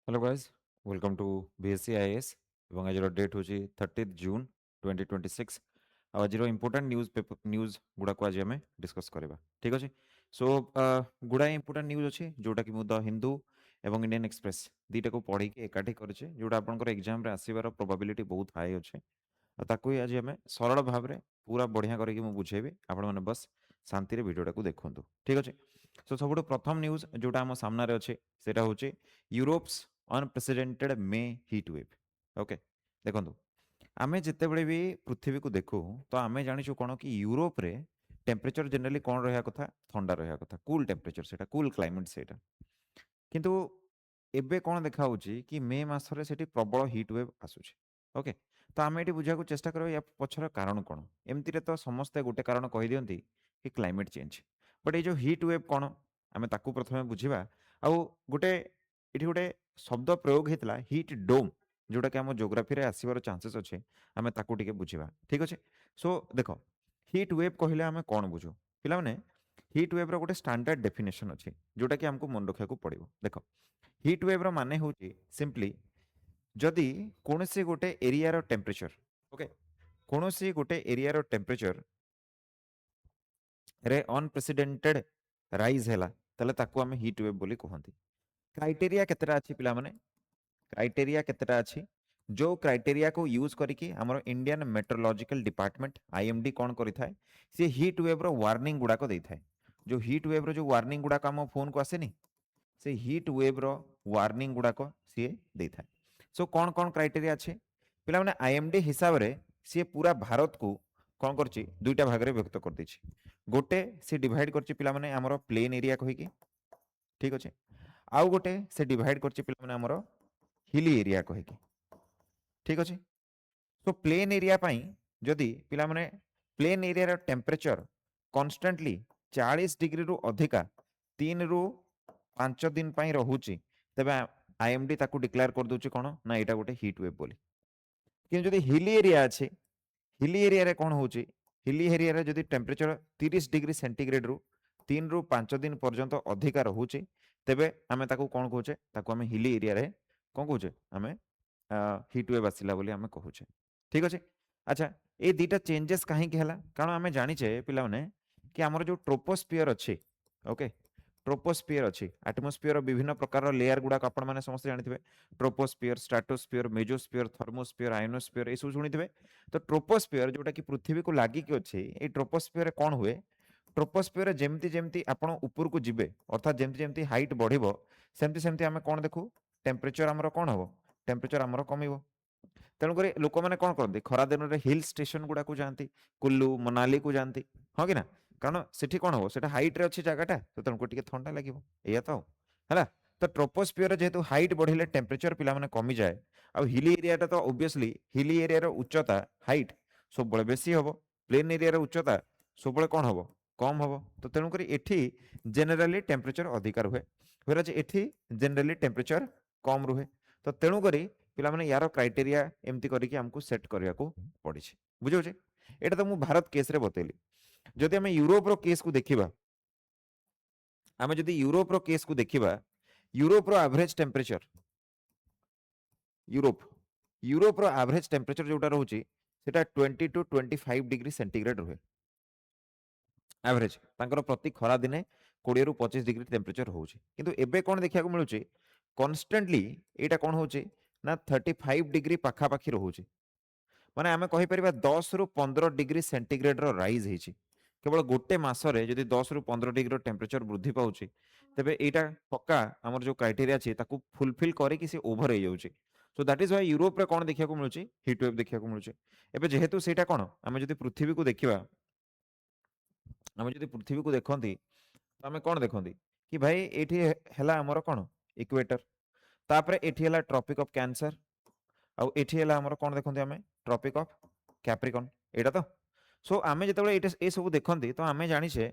Hello guys, welcome to BSC IAS এবং ଆଜିର date ହେଉଛି 30 ଜୁନ୍ 2026 ଆଉ ଆଜିର ଇମ୍ପୋର୍ଟାଣ୍ଟ ନ୍ୟୁଜ୍ ଗୁଡ଼ାକୁ ଆଜି ଆମେ ଡିସ୍କସ୍ କରିବା। ଠିକ୍ ଅଛି। ସୋ ଗୁଡ଼ାଏ ଇମ୍ପୋର୍ଟାଣ୍ଟ ନ୍ୟୁଜ୍ ଅଛି ଯେଉଁଟାକି ମୁଁ ଦ ହିନ୍ଦୁ ଏବଂ ଇଣ୍ଡିଆନ୍ ଏକ୍ସପ୍ରେସ୍ ଦୁଇଟାକୁ ପଢ଼ିକି ଏକାଠି କରିଛେ, ଯେଉଁଟା ଆପଣଙ୍କର ଏକ୍ଜାମ୍ରେ ଆସିବାର ପ୍ରୋବାବିଲିଟି ବହୁତ ହାଇ ଅଛି। ଆଉ ତାକୁ ହିଁ ଆଜି ଆମେ ସରଳ ଭାବରେ ପୁରା ବଢ଼ିଆ କରିକି ମୁଁ ବୁଝେଇବି, ଆପଣମାନେ ବସ୍ ଶାନ୍ତିରେ ଭିଡ଼ିଓଟାକୁ ଦେଖନ୍ତୁ। ଠିକ୍ ଅଛି। ସୋ ସବୁଠୁ ପ୍ରଥମ ନ୍ୟୁଜ୍ ଯେଉଁଟା ଆମ ସାମ୍ନାରେ ଅଛି ସେଇଟା ହେଉଛି ୟୁରୋପ୍ସ ଅନପ୍ରେସିଡେଣ୍ଟେଡ୍ ମେ ହିଟ୍ ୱେଭ୍। ଓକେ, ଦେଖନ୍ତୁ ଆମେ ଯେତେବେଳେ ବି ପୃଥିବୀକୁ ଦେଖୁ ତ ଆମେ ଜାଣିଛୁ କ'ଣ କି ୟୁରୋପରେ ଟେମ୍ପରେଚର ଜେନେରାଲି କ'ଣ ରହିବା କଥା, ଥଣ୍ଡା ରହିବା କଥା, କୁଲ୍ ଟେମ୍ପରେଚର, ସେଇଟା କୁଲ୍ କ୍ଲାଇମେଟ୍ ସେଇଟା। କିନ୍ତୁ ଏବେ କ'ଣ ଦେଖାହେଉଛି କି ମେ ମାସରେ ସେଠି ପ୍ରବଳ ହିଟ୍ ୱେଭ୍ ଆସୁଛି। ଓକେ, ତ ଆମେ ଏଠି ବୁଝିବାକୁ ଚେଷ୍ଟା କରିବା ୟା ପଛର କାରଣ କ'ଣ। ଏମିତିରେ ତ ସମସ୍ତେ ଗୋଟେ କାରଣ କହିଦିଅନ୍ତି କି କ୍ଲାଇମେଟ୍ ଚେଞ୍ଜ, ବଟ୍ ଏଇ ଯେଉଁ ହିଟ୍ ୱେଭ୍ କ'ଣ, ଆମେ ତାକୁ ପ୍ରଥମେ ବୁଝିବା। ଆଉ ଗୋଟେ ଏଠି ଗୋଟେ ଶବ୍ଦ ପ୍ରୟୋଗ ହେଇଥିଲା ହିଟ୍ ଡୋମ୍, ଯେଉଁଟାକି ଆମ ଜୋଗ୍ରାଫିରେ ଆସିବାର ଚାନ୍ସେସ୍ ଅଛି, ଆମେ ତାକୁ ଟିକେ ବୁଝିବା। ଠିକ୍ ଅଛି। ସୋ ଦେଖ, ହିଟ୍ ୱେଭ୍ କହିଲେ ଆମେ କ'ଣ ବୁଝୁ ପିଲାମାନେ? ହିଟ୍ ୱେଭ୍ର ଗୋଟେ ଷ୍ଟାଣ୍ଡାର୍ଡ ଡେଫିନେସନ୍ ଅଛି ଯେଉଁଟାକି ଆମକୁ ମନେ ରଖିବାକୁ ପଡ଼ିବ। ଦେଖ, ହିଟ୍ ୱେଭ୍ର ମାନେ ହେଉଛି ସିମ୍ପଲି ଯଦି କୌଣସି ଗୋଟେ ଏରିଆର ଟେମ୍ପରେଚର, ଓକେ, କୌଣସି ଗୋଟେ ଏରିଆର ଟେମ୍ପରେଚରରେ ଅନପ୍ରେସିଡେଣ୍ଟେଡ୍ ରାଇଜ୍ ହେଲା, ତାହେଲେ ତାକୁ ଆମେ ହିଟ୍ ୱେଭ୍ ବୋଲି କୁହନ୍ତି। କ୍ରାଇଟେରିଆ କେତେଟା ଅଛି ପିଲାମାନେ? क्राइटेरिया केतेटा अच्छी जो क्राइटेरिया को यूज करके आमर इंडियन मेट्रोलॉजिकल डिपार्टमेंट आईएमडी कौन करिथाए से हीट वेव रो वार्निंग गुड़ाक देइथाए। जो हीट वेव रो जो वार्निंग गुड़ाक आम फोन को आसेनी से हीट वेव रो वार्निंग गुड़ाक सी देइथाए। सो कौन कौन क्राइटेरिया अच्छे पिला माने आईएमडी हिसाब रे सी पूरा भारत को कौन करछि दुईटा भाग रे व्यक्त कर दैछि। गोटे सी डिवाइड करछि पिला माने हमरो प्लेन एरिया कहिकी, ठीक अछि। आउ गोटे से डिवाइड करछि पिला माने हमरो हिली एरिया कहिकी, ठीक अच्छे। तो प्लेन एरिया जदि पिला माने प्लेन एरिया टेम्परेचर कन्स्टांटली 40 डिग्री रु अधिका 3 रु 5 दिन रोचे, तेबे आईएमडी ताकू डिक्लेयर कर दूची कोन ना एटा गोटे हीट वेव बोली। कि जदि हिली एरिया अच्छे, हिली एरिया रे कोन होची, हिली एरिया रे जदि टेम्परेचर 30 डिग्री सेंटीग्रेड रु 3 रु 5 दिन पर्यंत अधिका रोचे, तेबे आमे ताकू कोन कहूचे, ताकू आमे हिली एरिया रे कोन कहूचे, आमे हिट वेव आसिला बोली आमे कहूचे। ठीक अच्छे। अच्छा, ये दुटा चेंजेस कहीं कारण आम जाचे पिला माने कि आमर जो ट्रोपोस्फियर अच्छे, ओके, ट्रोपोस्फियर अच्छी एटमोस्फियर विभिन्न प्रकार लेयर गुड़ाक आपण मैंने समस्त जानते, ट्रोपोस्फियर, स्ट्राटोस्फियर, मेजोस्फियर, थर्मोस्फियर, आयनोस्फियर, ये सब शुणी। तो ट्रोपोस्फियर जोटा कि पृथ्वी को लागिक अच्छे, ये ट्रोपोस्फियर कौन हुए, ट्रोपोस्फियर जमती जमती आपण ऊपर को जीवे अर्थात जमती जमती हाइट बढ़िबो सेमती सेमती आमे कौन देखू टेम्परेचर आमर कौन हम, टेम्परेचर आमर कमिबो। तेणुक लोक मैंने कौन करते खरा दिन में हिल स्टेशन गुड़ा को जाती, कुल्लू मनाली को जाती, हाँ कि ना, कारण सेठी कौन हम से हाइट रे अच्छी जगहटा, तो तेणुक टिके ठंडा लगे या तो है। तो ट्रोपोस्फियर जेहेतु हाइट बढ़िले टेम्परेचर पिला माने कमी जाए, आ हिली एरिया तो ओबियसली हिली एरिया उच्चता हाइट सब बेसी हम, प्लेन एरिया उच्चता सब कौन हम कम हम। तो तेणुक एठी जेनेराली टेम्परेचर अधिक रुहे, व्हेराज एठी जेनेराली टेम्परेचर कम रुहे। तो तेणुक पिला माने यार क्राइटेरिया एमती करके हमको सेट करने को पड़ी। बुझे, एटा तो मु भारत केस रे बतैली। जदि आम यूरोप रो केस को देखिबा, आम जदि यूरोप रो केस को देखिबा, यूरोप रो एवरेज टेम्परेचर, यूरोप रो एवरेज टेम्परेचर जोटा रहउची सेटा 20 टू 25 डिग्री सेंटीग्रेड रुहे एवरेज तांकर प्रति खरा दिने 20 रु 25 डिग्री टेम्परेचर होउची। किंतु एबे कोन देखिया को मिलुची कन्स्टेंटली एटा कोन होउची ना 35 डिग्री पाखा पाखी रहउची। माने आमे कहि परिबा 10 रु 15 डिग्री सेंटीग्रेड रो राइज हेची। केवल गोटे मासरे जदि 10 रु 15 डिग्री टेम्परेचर वृद्धि पाउची, तेबे एटा पक्का हमर जो क्राइटेरिया अछि ताकू फुलफिल करे कि से ओवर हे जाउची। So that is why Europe रे कोन देखिया को मिलुची हीट वेव देखिया को मिलुची। एबे जेहेतु सेटा कोन आमे जदि पृथ्वी को देखिबा, आमे जदि पृथ्वी को देखंती तो आमे कोन देखंती कि भाई एठी हैला हमर कोन इक्वेटर, तापरे एठी हैला ट्रॉपिक ऑफ कैंसर, आ एठी हैला हमर कोन देखंती आमे ट्रॉपिक ऑफ कैप्रिकॉन, एटा तो। सो आमे जेतेबेले एटा ए सब देखंती तो आमे जानिछे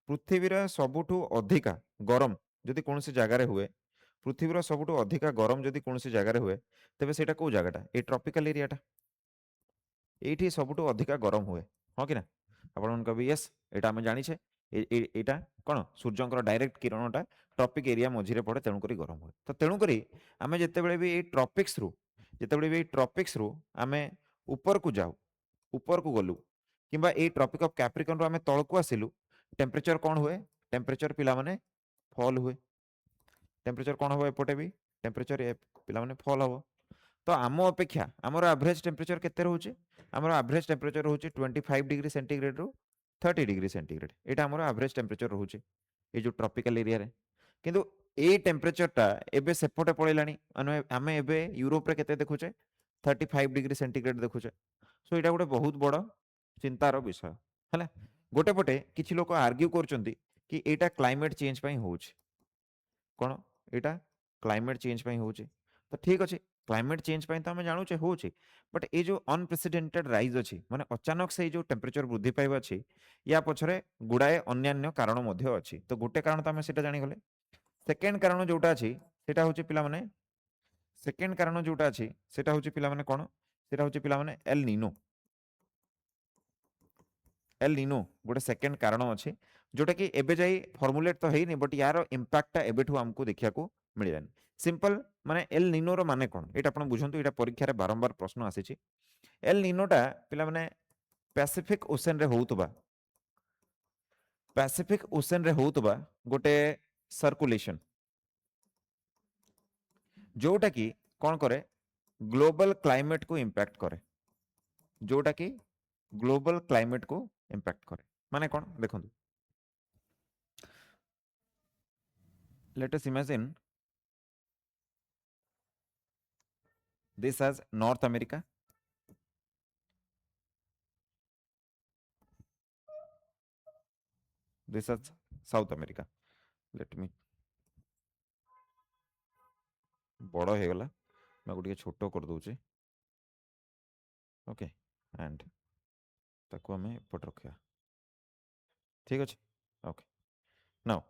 पृथ्वीर सबुठु अधिका गरम जदि कोनोसी जगार हुए, पृथ्वीर सबुठु अधिका गरम जदि कोनोसी जगार हुए, तेबे सेटा को जगाटा ए ट्रॉपिकल एरियाटा, एठी सबुठु अधिका गरम हुए, हाँ कि ना। आपण कहबे यस एटा आमे जानिछे ଏଇଟା କ'ଣ ସୂର୍ଯ୍ୟଙ୍କର ଡାଇରେକ୍ଟ କିରଣଟା ଟ୍ରପିକ୍ ଏରିଆ ମଝିରେ ପଡ଼େ, ତେଣୁକରି ଗରମ ହୁଏ। ତ ତେଣୁକରି ଆମେ ଯେତେବେଳେ ବି ଏଇ ଟ୍ରପିକ୍ସରୁ ଆମେ ଉପରକୁ ଯାଉ, ଉପରକୁ ଗଲୁ, କିମ୍ବା ଏଇ ଟ୍ରପିକ୍ ଅଫ୍ କ୍ୟାପ୍ରିକନ୍ରୁ ଆମେ ତଳକୁ ଆସିଲୁ, ଟେମ୍ପରେଚର କ'ଣ ହୁଏ? ଟେମ୍ପରେଚର ପିଲାମାନେ ଫଲ୍ ହୁଏ। ଟେମ୍ପରେଚର କ'ଣ ହେବ? ଏପଟେ ବି ଟେମ୍ପରେଚର ପିଲାମାନେ ଫଲ୍ ହେବ। ତ ଆମ ଅପେକ୍ଷା ଆମର ଆଭରେଜ ଟେମ୍ପରେଚର କେତେ ରହୁଛି? ଆମର ଆଭରେଜ ଟେମ୍ପରେଚର ରହୁଛି 25 ଡିଗ୍ରୀ ସେଣ୍ଟିଗ୍ରେଡରୁ 30 ଡିଗ୍ରୀ ସେଣ୍ଟିଗ୍ରେଡ। ଏଇଟା ଆମର ଆଭରେଜ ଟେମ୍ପରେଚର ରହୁଛି ଏଇ ଯେଉଁ ଟ୍ରପିକାଲ ଏରିଆରେ। କିନ୍ତୁ ଏଇ ଟେମ୍ପରେଚରଟା ଏବେ ସେପଟେ ପଳେଇଲାଣି। ଆମେ ଏବେ ୟୁରୋପରେ କେତେ ଦେଖୁଛେ? 35 ଡିଗ୍ରୀ ସେଣ୍ଟିଗ୍ରେଡ ଦେଖୁଛେ। ସୋ ଏଇଟା ଗୋଟେ ବହୁତ ବଡ଼ ଚିନ୍ତାର ବିଷୟ ହେଲା। ଗୋଟେ ପଟେ କିଛି ଲୋକ ଆର୍ଗ୍ୟୁ କରୁଛନ୍ତି କି ଏଇଟା କ୍ଲାଇମେଟ୍ ଚେଞ୍ଜ ପାଇଁ ହେଉଛି। କ'ଣ ଏଇଟା କ୍ଲାଇମେଟ୍ ଚେଞ୍ଜ ପାଇଁ ହେଉଛି? ତ ଠିକ୍ ଅଛି, କ୍ଲାଇମେଟ୍ ଚେଞ୍ଜ ପାଇଁ ତ ଆମେ ଜାଣୁଛେ ହେଉଛି, ବଟ୍ ଏଇ ଯେଉଁ ଅନପ୍ରେସିଡେଣ୍ଟେଡ୍ ରାଇଜ୍ ଅଛି, ମାନେ ଅଚାନକ ସେଇ ଯେଉଁ ଟେମ୍ପରେଚର ବୃଦ୍ଧି ପାଇବା ଅଛି, ୟା ପଛରେ ଗୁଡ଼ାଏ ଅନ୍ୟାନ୍ୟ କାରଣ ମଧ୍ୟ ଅଛି। ତ ଗୋଟେ କାରଣ ତ ଆମେ ସେଇଟା ଜାଣିଗଲେ। ସେକେଣ୍ଡ କାରଣ ଯେଉଁଟା ଅଛି ସେଇଟା ହେଉଛି ପିଲାମାନେ, ସେକେଣ୍ଡ କାରଣ ଯେଉଁଟା ଅଛି ସେଇଟା ହେଉଛି ପିଲାମାନେ କ'ଣ? ସେଇଟା ହେଉଛି ପିଲାମାନେ ଏଲ୍ ନିନୋ। ଏଲ୍ ନିନୋ ଗୋଟେ ସେକେଣ୍ଡ କାରଣ ଅଛି, ଯେଉଁଟାକି ଏବେ ଯାଇ ଫର୍ମୁଲେଟ୍ ତ ହେଇନି, ବଟ୍ ୟାର ଇମ୍ପାକ୍ଟଟା ଏବେଠୁ ଆମକୁ ଦେଖିବାକୁ ମିଳିଲାନି। ସିମ୍ପଲ୍ ମାନେ ଏଲ୍ ନିନୋର ମାନେ କ'ଣ ଏଇଟା ଆପଣ ବୁଝନ୍ତୁ। ଏଇଟା ପରୀକ୍ଷାରେ ବାରମ୍ବାର ପ୍ରଶ୍ନ ଆସିଛି। ଏଲ୍ ନିନୋଟା ପିଲାମାନେ ପ୍ୟାସିଫିକ୍ ଓସେନ୍ରେ ହେଉଥିବା ଗୋଟେ सर्कुलेशन, जोटा कि कौन करे? ग्लोबल क्लाइमेट को इंपैक्ट करे। जोटा कि ग्लोबल क्लाइमेट को इंपैक्ट करे माने कौन देखो, let us imagine this as North America, this as South America. Let me बड़ हो गला, मैं गोटे छोट कर दूचे। ओके एंड ताको हमें एपट रखा, ठीक अच्छे। ओके नाउ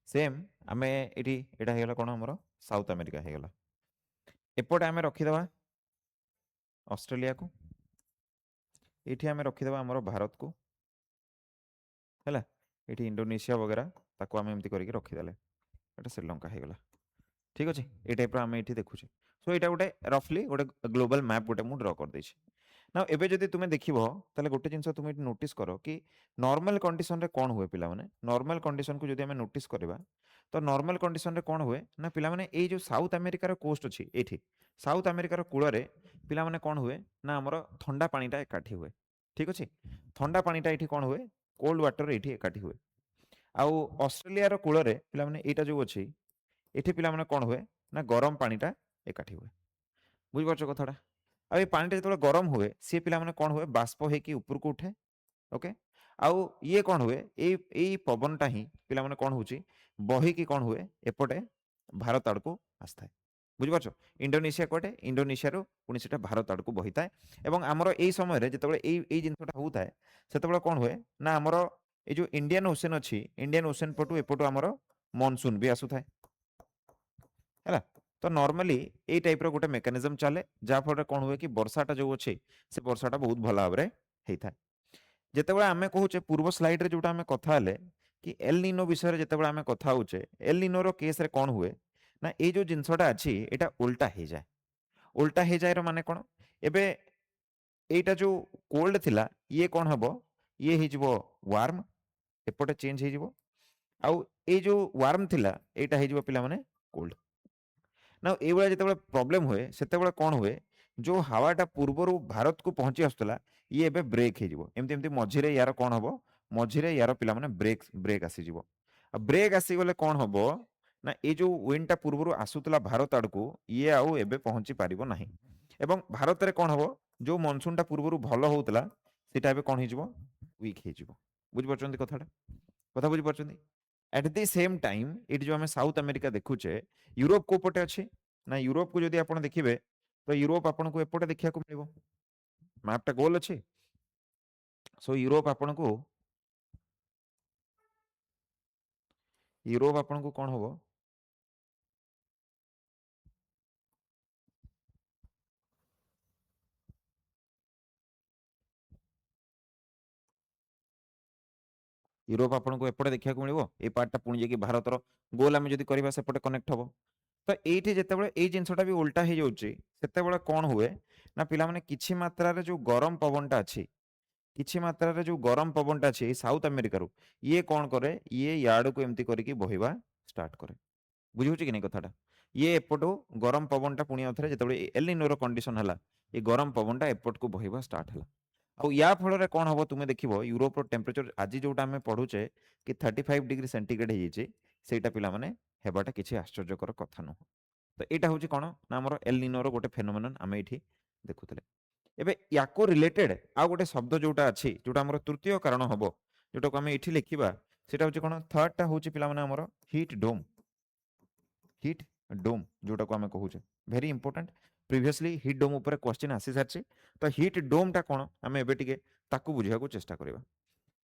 सेम आम ये होगा कौन आमर साउथ अमेरिका होगा। एपटे आम रखीदे ऑस्ट्रेलिया को, ये आम रखीदे आमर भारत को है, ये इंडोनेशिया वगैरह ताको आम एमती करके रखीदे, ये श्रीलंका होगा। ठीक अच्छे, ये टाइप आम ये देखुचे। सो यहाँ गोटे रफली गोटे ग्लोबल मैप गोटे मुझे ड्र कर देछि ना। एबे जदि तुमे देखिबो ताले गोटे जिंस तुमे नोटिस करो कि नॉर्मल कंडीशन रे कोन हुए पिला माने। नॉर्मल कंडीशन को जदि हमें नोटिस करबा तो नॉर्मल कंडीशन रे कोन हुए ना पिला माने ए जो साउथ अमेरिका रो कोस्ट अछि एठी साउथ अमेरिका रो कूल रे पिला माने कोन हुए ना हमर ठंडा पानीटा एकाठी हुए। ठीक अछि, ठंडा पानीटा एठी कोन हुए कोल्ड वाटर एठी एकाठी हुए। आउ ऑस्ट्रेलिया रो कूल रे पिला माने एटा जो अछि एठी पिला माने कोन हुए ना गरम पानीटा एकाठी हुए। बुझ पारछो कथाटा। आ ये पानीटा जतबे गरम हुए सी पिला माने कोन हुए बाष्प होइकी ऊपर को उठे। ओके, आउ ये कौन हुए ए पवनटा ही पिला माने कौन होची बहिकी कौन हुए एपटे भारत आड़ को आसଥାଏ। बुझिपारछ, इंडोनेशिया कोटे इंडोनेशिया रो पुणी सेटा भारत आड़ को बही थाए। एवं आमर एई समय रे जतबे एई जिनसटा होउथाए सेतबे कोन हुए ना आमर ए जो इंडियन ओशन अछि इंडियन ओशन पटु एपटु आमर मॉनसून भी आसुथाए हैला। तो नॉर्मली ए टाइप रो गोटे मेकानिज्म चले जा फल रे कोन हुए कि वर्षाटा जो अछि से वर्षाटा बहुत भल भाबरे हेइथाए। जेतेबेले आमे कहूचे पूर्व स्लाइड रे जोटा आमे कथा हेले कि एल निनो विषय रे जेतेबेले आमे कथा होचे एल निनो रो केस रे कोन हुए ना ए जो जिनसटा अछि एटा उल्टा हे जाय। उल्टा हे जाय रो माने कोन एबे एटा जो कोल्ड थिला ये कोन हबो ये हे जिवो वार्म एपटे चेंज हे जिवो। आउ ए जो वार्म थिला एटा हे जिवो पिला माने कोल्ड ना। ए बेला जेतेबेले प्रॉब्लम हुए सेतेबेले कोन हुए जो हावाटा पूर्वरु भारत को पहुंची आसुतला ये एबे ब्रेक हे जिवो। एमती एमती मझिरे यार कोन हबो मझिरे यार पिला माने ब्रेक आसी जिवो। ब्रेक आसी गले कोन हबो ना ए जो विंडटा पूर्वरु आसुतला भारत आड़ को ये आउ एबे पहुंची पारिबो नाही। एवं भारत रे कोन हबो जो मॉनसूनटा पूर्वरु भलो होउतला सेटा एबे कोन हे जिवो वीक हे जिवो। बुझि परछन्ती कथाटा, कथा बुझि परछन्ती। एट द सेम टाइम एटी जो हमें साउथ अमेरिका देखुचे यूरोप को पटे अछि ना। यूरोप को जदि आपण देखिबे तो यूरोप आपण को एपटे देखिया को मिलिबो। मैपटा गोल अछि। सो यूरोप आपण को कोन हबो यूरोप आपको एपटे देखा मिले ये पार्टा पुणी जाकि भारतर गोल आम जब करवा सेपटे कनेक्ट हम तो ये जितेबाला ये जिनसा भी उल्टा हो जाते कौन हुए ना पिला माने किछि मात्रा रे जो गरम पवनटा अच्छी किछि मात्रा रे जो गरम पवनटा अच्छी साउथ अमेरिका रू ये कौन करे ये याड को एमती करके बहिबा स्टार्ट करे बुझी कि नहीं कथाटा ये एपटू गरम पवनटा पुणी आउथरे जेतेबेले एलिनोर कंडीशन हला ये गरम पवनटा एपट को बहिबा स्टार्ट हला आ या फल कौन हम तुम देख यूरोप टेम्परेचर आज जोटा आम पढ़ुचे कि 35 डिग्री सेंटीग्रेड होटा पिला माने हेबाटा किसी आश्चर्यकर कथा नुह तो यहाँ हूँ कौन ना आम एलिनोर गोटे फेनोमेनन आम ये देखुले एबे याको रिलेटेड आ गोटे शब्द जोटा अच्छी जोटा आम तृतीय कारण हम जोटा को आम ये लिखा सेटा हूँ कौन थर्डटा हूँ पिला माने आमर हीट डोम जोटा को आम कहूचे very important previously heat dome ऊपर क्वेश्चन आसी सारी तो हीट डोमटा कौन आम एबे ताकू बुझा चेष्टा करवा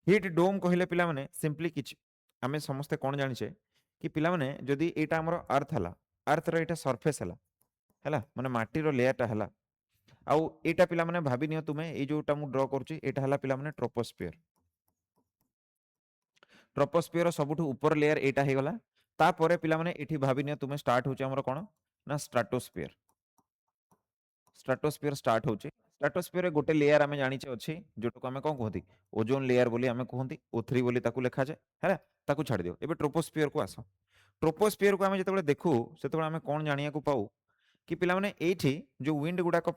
हीट डोम कहले पिला माने सिंपली किछ आम समस्ते कौन जानिछे कि पिला माने जदि एटा हमर अर्थ हला अर्थ रो एटा सरफेस हला माने माटीर लेयरटा हला आउ एटा पिला माने भाबी नियो तुमे ए जोटा मु ड्रॉ करछि एटा हला पिला माने ट्रोपोस्फियर सबुठु ऊपर लेयर एटा हे गला तापरे पिला माने एठी भाबी नियो तुमे स्टार्ट होछि हमर कोन ना स्ट्राटोस्फियर स्टार्ट होछि स्ट्राटोस्फियर रे गोटे लेयर आमे जानिछे अछि जोटा को आमे कोन कहंती ओजोन लेयर बोली आमे कहंती O3 बोली ताकू लिखा जाय हैला ताकू छाडी दियो एबे ट्रोपोस्फियर को आसो ट्रोपोस्फियर को आमे जेतेबेले देखु सेतेबेले आमे कोन जानिया को पाऊ कि पिला माने एठी जो विंड गुडाक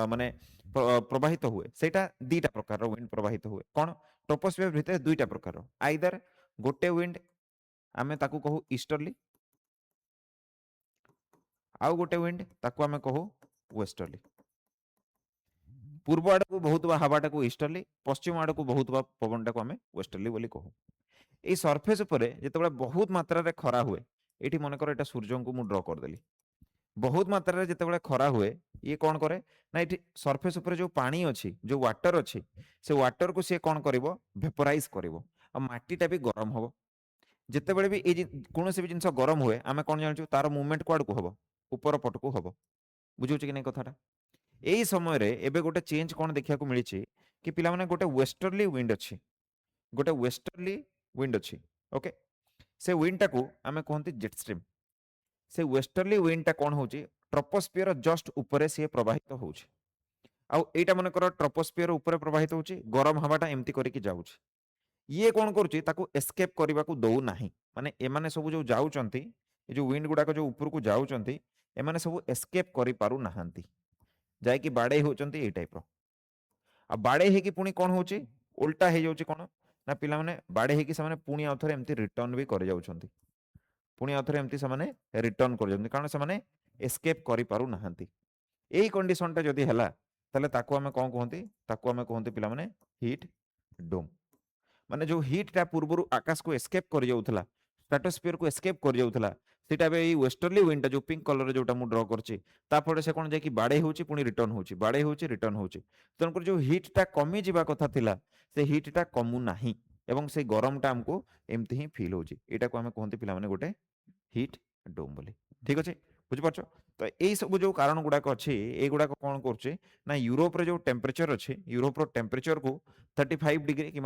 माने प्रवाहित हुए सेटा दीटा प्रकार विंड प्रवाहित हुए कौन ट्रोपोस्फियर भितर दुईटा प्रकार आइदर गोटे विंड आमे ताकू कहू ईस्टर्ली आउ गोटे विंड ताकू आमे कहू वेस्टर्ली पूर्व आड़ को बहुत हवाटा को ईस्टर्ली पश्चिम आड़ को बहुत पवनटा को आमे वेस्टर्ली बोली कहू ये सरफेस उपरे जेतेबेले बहुत मात्रा रे खरा हुए एठी मन कर एटा सूर्य को मु ड्रॉ कर देली बहुत मात्रा रे जेतेबेले खरा हुए ये कौन करे ना ये सरफेस ऊपर जो पानी अच्छी जो वाटर अच्छी से वाटर को सी कौन कर भेपराइज कर माटीटा भी गरम हम जितेबेले भी ये कौन भी जिन गरम हुए आम कौन जानू तार मुवमेंट कुआड़ को हम ऊपर पट को हम बुझे कि नहीं कथाटा यही समय रे एबे गोटे चेंज कौन देखा मिली कि पिला माने गोटे वेस्टर्ली विंड अच्छी गोटे वेस्टर्ली विंड अच्छी ओके से विंडटा को आम कहते जेट स्ट्रीम से वेस्टर्ली विंडटा कौन हो ट्रोपोस्फियर जस्ट ऊपर सी प्रवाहित हो आईटा मनकर ट्रोपोस्फियर ऊपर प्रवाहित हो गरम हवाटा एमती करके जाऊँ ये कौन करुच्ची एस्केप करने को दौ ना माने एमाने सब जो जाऊँच जो विंड गुड़ाक जो ऊपर को जाऊँच एमाने सब एस्केप कर पारु नाहांती जाकि बाड़े होती टाइप आ बाड़े होगी पुणी कौन हो उल्टा हो जाऊँ कौन ना पिला माने बाड़े होगी से पुणी आउ थे एमती रिटर्न भी कर जाउछंती पुणी आउ थे एमती से रिटर्न कर जाउछंती कारण से एस्केप कर पारु नाहांती एई कंडीशनटा जदि हैला ताले ताकू आमे कोन कहंती ताकू आमे कहंती पिला माने हीट डोम माने जो हीटटा पूर्वरु आकाश को एस्केप कर जाउथला स्ट्रेटोस्फियर को एस्केप कर जाउथला सेटा बे एई वेस्टर्ली विंडटा जो पिंक कलर रे जोटा मु ड्रॉ करछि तापरे से कोन जाय कि बाडे होउछि पुनी रिटर्न होउछि बाडे होउछि रिटर्न होउछि तन कर जो हीटटा कमी जिबा कथा थिला से हीटटा कमु नाही एवं से गरमटा हमको एमती ही फील होउछि एटा को आमे कहंती पिला माने गोटे हीट डोम बोली ठीक अछि बुझि पाछो तो यही सब जो कारण गुड़ाक अच्छी ये गुड़ाक कौन कर यूरोप रे जो टेम्परेचर अच्छी यूरोप रो टेम्परेचर को 35 डिग्री कि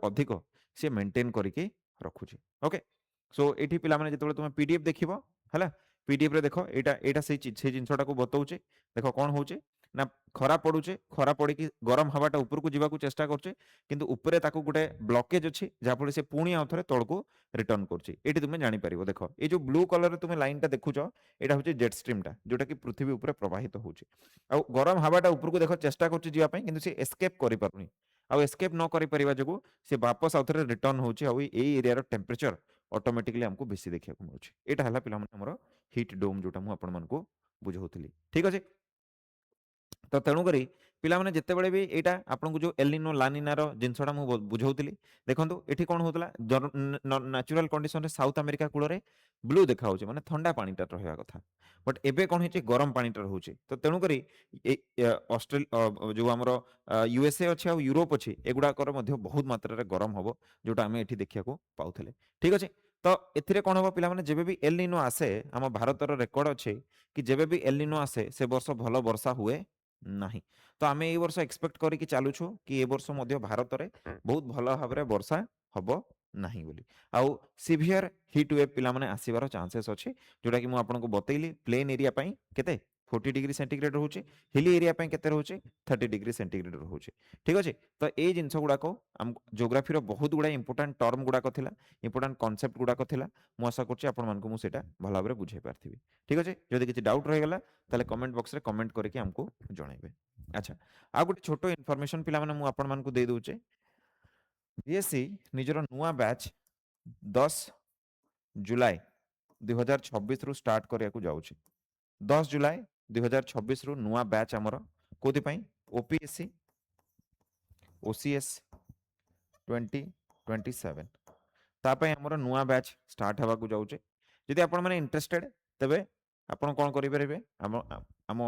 अधिक सी मेंटेन करके रखुची ओके सो ये पिला माने जिते तुम पीडीएफ देखिबो हला पीडीएफ रे देखो एटा से जिनसटा को बताऊचे देखो कौन होचे ना खरा पड़ुचे खरा पड़ी गरम हवाटा ऊपर को जीवाकू चेष्टा करछे किंतु ऊपरे ताकू गोटे ब्लॉकेज अच्छी जहाँफल से पुणी आउ थे तौक रिटर्न कर तुम जापर देख ये जो ब्लू कलर तुम लाइनटा देखुच यहाँ हूँ जेट स्ट्रीमटा जोटा कि पृथ्वी उपर प्रवाहित हो गरम हवाटा ऊपर को देख चेष्टा कर एस्केप कर आउ एस्केप न कर जो सी वापस आउ थे रिटर्न होरिया टेम्परेचर ऑटोमेटिकली हमको बेसी देखा मिलूँ यहाँ है पिला हीट डोम जोटा मुझे बुझाऊली ठीक अच्छे तो तेणुक पिला माने जिते बड़े भी यहाँ आपको जो एलिनो लानिनार जिनसटा मुझे बुझाऊली देखो ये कौन होता नेचुरल कंडीशन रे साउथ अमेरिका कूल में ब्लू देखा माने ठंडा पानीटा रहा कथा बट एबे कौन हो गरम पानीटा रोचे तो तेणुक ऑस्ट्रेलिया जो आमर यूएसए अच्छे और यूरोप अच्छे एगुड़ाकर बहुत मात्रा गरम हम जोटा आम ये देखा पाऊे ठीक अच्छे तो एथिरे कौन हम पिला माने जेबे भी एलिनो आसे आम भारतर रेकर्ड अच्छे कि जेबे भी एलिनो आसे से वर्ष भल वर्षा हुए ନାହିଁ। ତ ଆମେ ଏଇ ବର୍ଷ ଏକ୍ସପେକ୍ଟ କରିକି ଚାଲୁଛୁ କି ଏ ବର୍ଷ ମଧ୍ୟ ଭାରତରେ ବହୁତ ଭଲ ଭାବରେ ବର୍ଷା ହବ ନାହିଁ ବୋଲି। ଆଉ ସିଭିୟର ହିଟ୍ ୱେଭ୍ ପିଲାମାନେ ଆସିବାର ଚାନ୍ସେସ୍ ଅଛି, ଯୋଉଟାକି ମୁଁ ଆପଣଙ୍କୁ ବତେଇଲି। ପ୍ଲେନ୍ ଏରିଆ ପାଇଁ କେତେ 40 ଡିଗ୍ରୀ ସେଣ୍ଟିଗ୍ରେଡ୍ ରହୁଛି, ହିଲି ଏରିଆ ପାଇଁ କେତେ ରହୁଛି 30 ଡିଗ୍ରୀ ସେଣ୍ଟିଗ୍ରେଡ୍ ରହୁଛି। ଠିକ୍ ଅଛି। ତ ଏଇ ଜିନିଷ ଗୁଡ଼ାକ ଆମକୁ ଜିଓଗ୍ରାଫିର ବହୁତ ଗୁଡ଼ାଏ ଇମ୍ପୋର୍ଟାଣ୍ଟ ଟର୍ମ ଗୁଡ଼ାକ ଥିଲା, ଇମ୍ପୋର୍ଟାଣ୍ଟ କନସେପ୍ଟ ଗୁଡ଼ାକ ଥିଲା। ମୁଁ ଆଶା କରୁଛି ଆପଣମାନଙ୍କୁ ମୁଁ ସେଇଟା ଭଲ ଭାବରେ ବୁଝାଇ ପାରିଥିବି। ଠିକ୍ ଅଛି। ଯଦି କିଛି ଡାଉଟ୍ ରହିଗଲା ତାହେଲେ କମେଣ୍ଟ ବକ୍ସରେ କମେଣ୍ଟ କରିକି ଆମକୁ ଜଣାଇବେ। ଆଚ୍ଛା, ଆଉ ଗୋଟେ ଛୋଟ ଇନଫର୍ମେସନ୍ ପିଲାମାନେ ମୁଁ ଆପଣମାନଙ୍କୁ ଦେଇ ଦଉଛି। ବିଏସସି ନିଜର ନୂଆ ବ୍ୟାଚ୍ 10 ଜୁଲାଇ 2026 ରୁ ଷ୍ଟାର୍ଟ କରିବାକୁ ଯାଉଛି। 10 ଜୁଲାଇ 2026 ରୁ ନୂଆ ବ୍ୟାଚ୍ ଆମର କୋଉଥିପାଇଁ ଓପିଏସସି ଓସିଏସ୍ 2027 ତା ପାଇଁ ଆମର ନୂଆ ବ୍ୟାଚ୍ ଷ୍ଟାର୍ଟ ହେବାକୁ ଯାଉଛି। ଯଦି ଆପଣମାନେ ଇଣ୍ଟରେଷ୍ଟେଡ୍ ତେବେ ଆପଣ କ'ଣ କରିପାରିବେ, ଆମ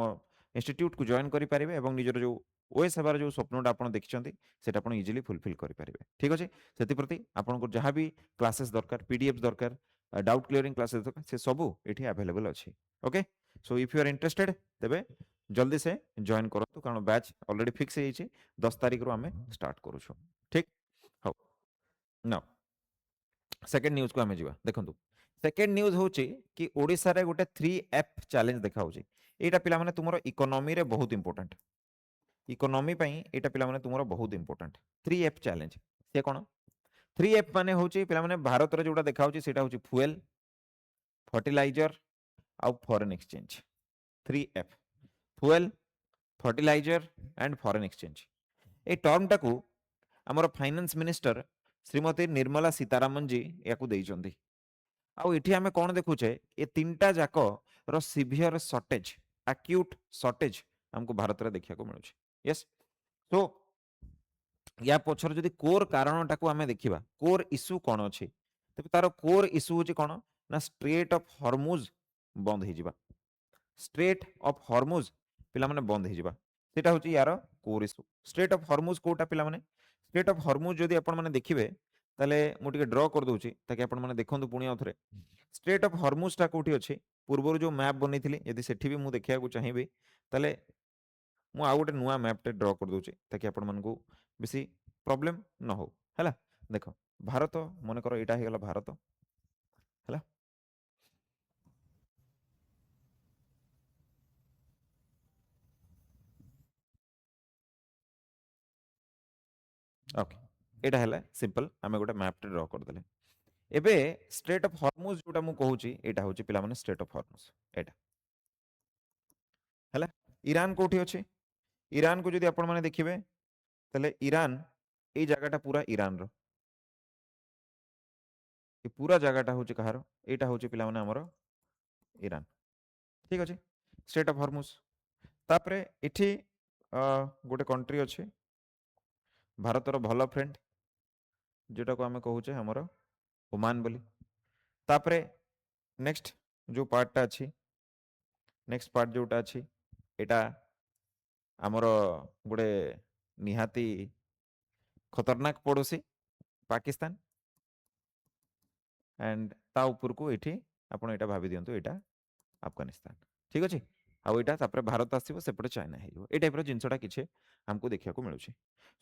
ଇନଷ୍ଟିଟ୍ୟୁଟକୁ ଜଏନ୍ କରିପାରିବେ ଏବଂ ନିଜର ଯେଉଁ ଓଏସ୍ ହେବାର ଯେଉଁ ସ୍ୱପ୍ନଟା ଆପଣ ଦେଖିଛନ୍ତି ସେଟା ଆପଣ ଇଜିଲି ଫୁଲଫିଲ୍ କରିପାରିବେ। ଠିକ୍ ଅଛି। ସେଥିପ୍ରତି ଆପଣଙ୍କୁ ଯାହା ବି କ୍ଲାसेସ୍ ଦରକାର, ପିଡିଏଫ୍ ଦରକାର, डाउट क्लियरिंग क्लासेस दरकार, से सबू ये अवेलेबल अच्छी। Okay, so if you are interested तेबे जल्दी से जॉइन करूँ, कारण बैच ऑलरेडी फिक्स है 10 तारीख रू आम स्टार्ट करूँ। ठीक हो ना। सेकेंड न्यूज को आम जा देखु। सेकेंड न्यूज हूँ कि ओडिशा रे गोटे 3F चैलेंज देखा यहाँ पिला माने तुमरो इकोनॉमी रे बहुत इंपोर्टेंट, इकोनॉमी पई एटा पिला माने तुमरो बहुत इंपोर्टेंट 3F चैलेंज से कौन 3F माने होची पिला माने भारत रे जोटा देखा सेटा होची फ्यूएल, फर्टिलाइजर आउ foreign exchange. 3F fuel, fertilizer and foreign exchange. ए टर्म टाकू हमर फाइनेंस मिनिस्टर श्रीमती निर्मला सीतारामन जी याकू देइचंदी। आउ एठी हमें कौन देखुचे ए तीनटा जाक रो सिवियर शॉर्टेज, एक्यूट शॉर्टेज हमको भारत रे देखिया को मिलुचे। यस, तो या पछर जदि कोर कारण टाकू हमें देखिबा, कोर इश्यू कौन अछि, तबे तार कोर इश्यू होची कौन ना स्ट्रेट ऑफ हॉर्मुज बंद हो जिबा। स्ट्रेट ऑफ हॉर्मुज पिला माने बंद हो जिबा, सेटा होची यार core issue. Strait of Hormuz कोटा पिला माने, स्ट्रेट ऑफ हॉर्मुज जदि आपण माने देखिबे ताले मु टिके ड्रॉ कर दोची ताकि आपण माने देखंतु पुणी आउथरे। स्ट्रेट ऑफ हॉर्मुज टा कोठी अछि, पूर्वरु जो मैप बनेइथिली यदि सेठी भी मु देखिया को चाहिबी ताले मु आ गोटे नुआ मैप टे ड्रॉ कर दोची ताकि आपण मानकू बेसी प्रॉब्लम न हो। हैला देखो, भारत मन कर एटा हे गला भारत। हैला ओके, एटा हैला सिंपल आमे गोटे मैप टे ड्रॉ कर देले। एबे स्ट्रेट ऑफ हॉर्मुज जोटा मु कहूची एटा होची पिला माने स्ट्रेट ऑफ हॉर्मुज एटा। हैला ईरान कोठी अछि, ईरान को जदि आपण माने देखिबे तले ईरान ए जगहटा पूरा ईरान रो, ए पूरा जगहटा होची कहारो, एटा होची पिला माने हमरो ईरान। ठीक अछि, स्ट्रेट ऑफ हॉर्मुज। तापरे इठी गोटे कंट्री अछि भारतर भल फ्रेंड जोटा को आमे कहूचे हमरो ओमान बोली। तापरे नेक्स्ट जो पार्टटा अछि, नेक्स्ट पार्ट जोटा अछि एटा हमरो गोटे निहाती खतरनाक पड़ोसी पाकिस्तान एंड ता ऊपर को एठी आपण एटा भाबी दियंतु एटा अफगानिस्तान। ठीक अछि, आ एटा तापरे भारत आसीबो सेपटे चाइना हेइबो। ए टाइप रो जिंसटा किछे हमको देखिया को मिलुछि।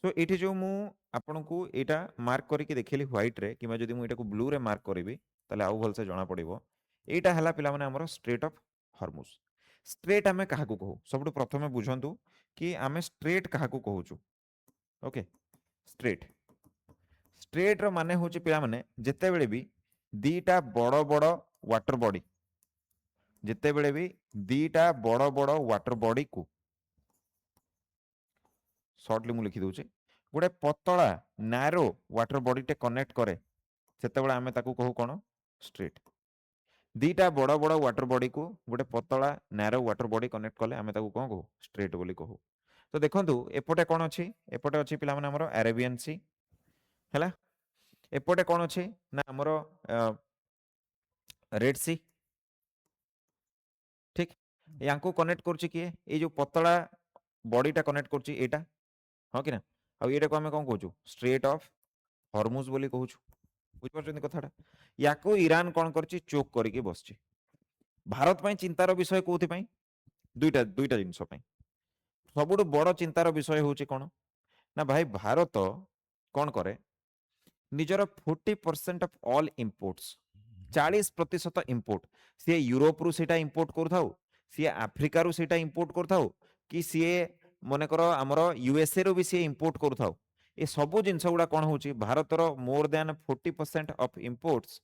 सो एठी जो मु आपनकू एटा मार्क करके देखिली व्हाइट रे किबा जदि मु एटा को ब्लू रे मार्क करबी ताले आउ भलसे जणा पड़िबो। एटा हला पिला माने हमरो स्ट्रेट ऑफ हॉर्मुज। स्ट्रेट हमें काहाकू कहू, सबटु प्रथमे बुझंतु कि आमे स्ट्रेट काहाकू कहूछु। ओके, स्ट्रेट स्ट्रेट रो माने होची पिला माने जेते बेले भी दीटा बड़ बड़ वाटर बॉडी, जिते बेले भी दीटा बड़ बड़ वाटर बॉडी को शॉर्टली मु लिखि दउचे गोटे पतला नैरो वाटर बॉडी टे कनेक्ट करे सेते बेले आमे ताकू कहू कोन स्ट्रेट। दीटा बड़ बड़ वाटर बॉडी को गोटे पतला नैरो वाटर बॉडी कनेक्ट कले आमे ताकू कोन कहू स्ट्रेट बोली कहू। तो देखंतु एपटे कोन अछि, एपटे अछि पिला माने हमरो अरेबियन सी। हैला एपटे कोन अछि ना हमरो रेड सी। ठीक, यांको कनेक्ट करछि किए ए जो पतला बॉडीटा कनेक्ट करछि एटा, हाँ कि ना। आ एटा को आमे कोन कहूछु स्ट्रेट ऑफ हॉर्मुज बोली कहूछु। बुझ परछन कथाटा। याको ईरान कोन करछि चोक करके बसछि। भारत पई चिंतार विषय कोथि पई दुईटा दुईटा जिंस पई। ସବୁଠୁ ବଡ଼ ଚିନ୍ତାର ବିଷୟ ହେଉଛି କ'ଣ ନା ଭାଇ ଭାରତ କ'ଣ କରେ ନିଜର 40% ଅଫ୍ ଅଲ୍ ଇମ୍ପୋର୍ଟସ୍ 40% ଇମ୍ପୋର୍ଟ ସିଏ ୟୁରୋପରୁ ସେଇଟା ଇମ୍ପୋର୍ଟ କରୁଥାଉ ସିଏ ଆଫ୍ରିକାରୁ ସେଇଟା ଇମ୍ପୋର୍ଟ କରୁଥାଉ କି ସିଏ ମନେକର ଆମର ୟୁଏସ୍ଏରୁ ବି ସିଏ ଇମ୍ପୋର୍ଟ କରୁଥାଉ ଏ ସବୁ ଜିନିଷ ଗୁଡ଼ା କ'ଣ ହେଉଛି ଭାରତର ମୋର୍ ଦ୍ୟାନ୍ 40% ଅଫ୍ ଇମ୍ପୋର୍ଟସ୍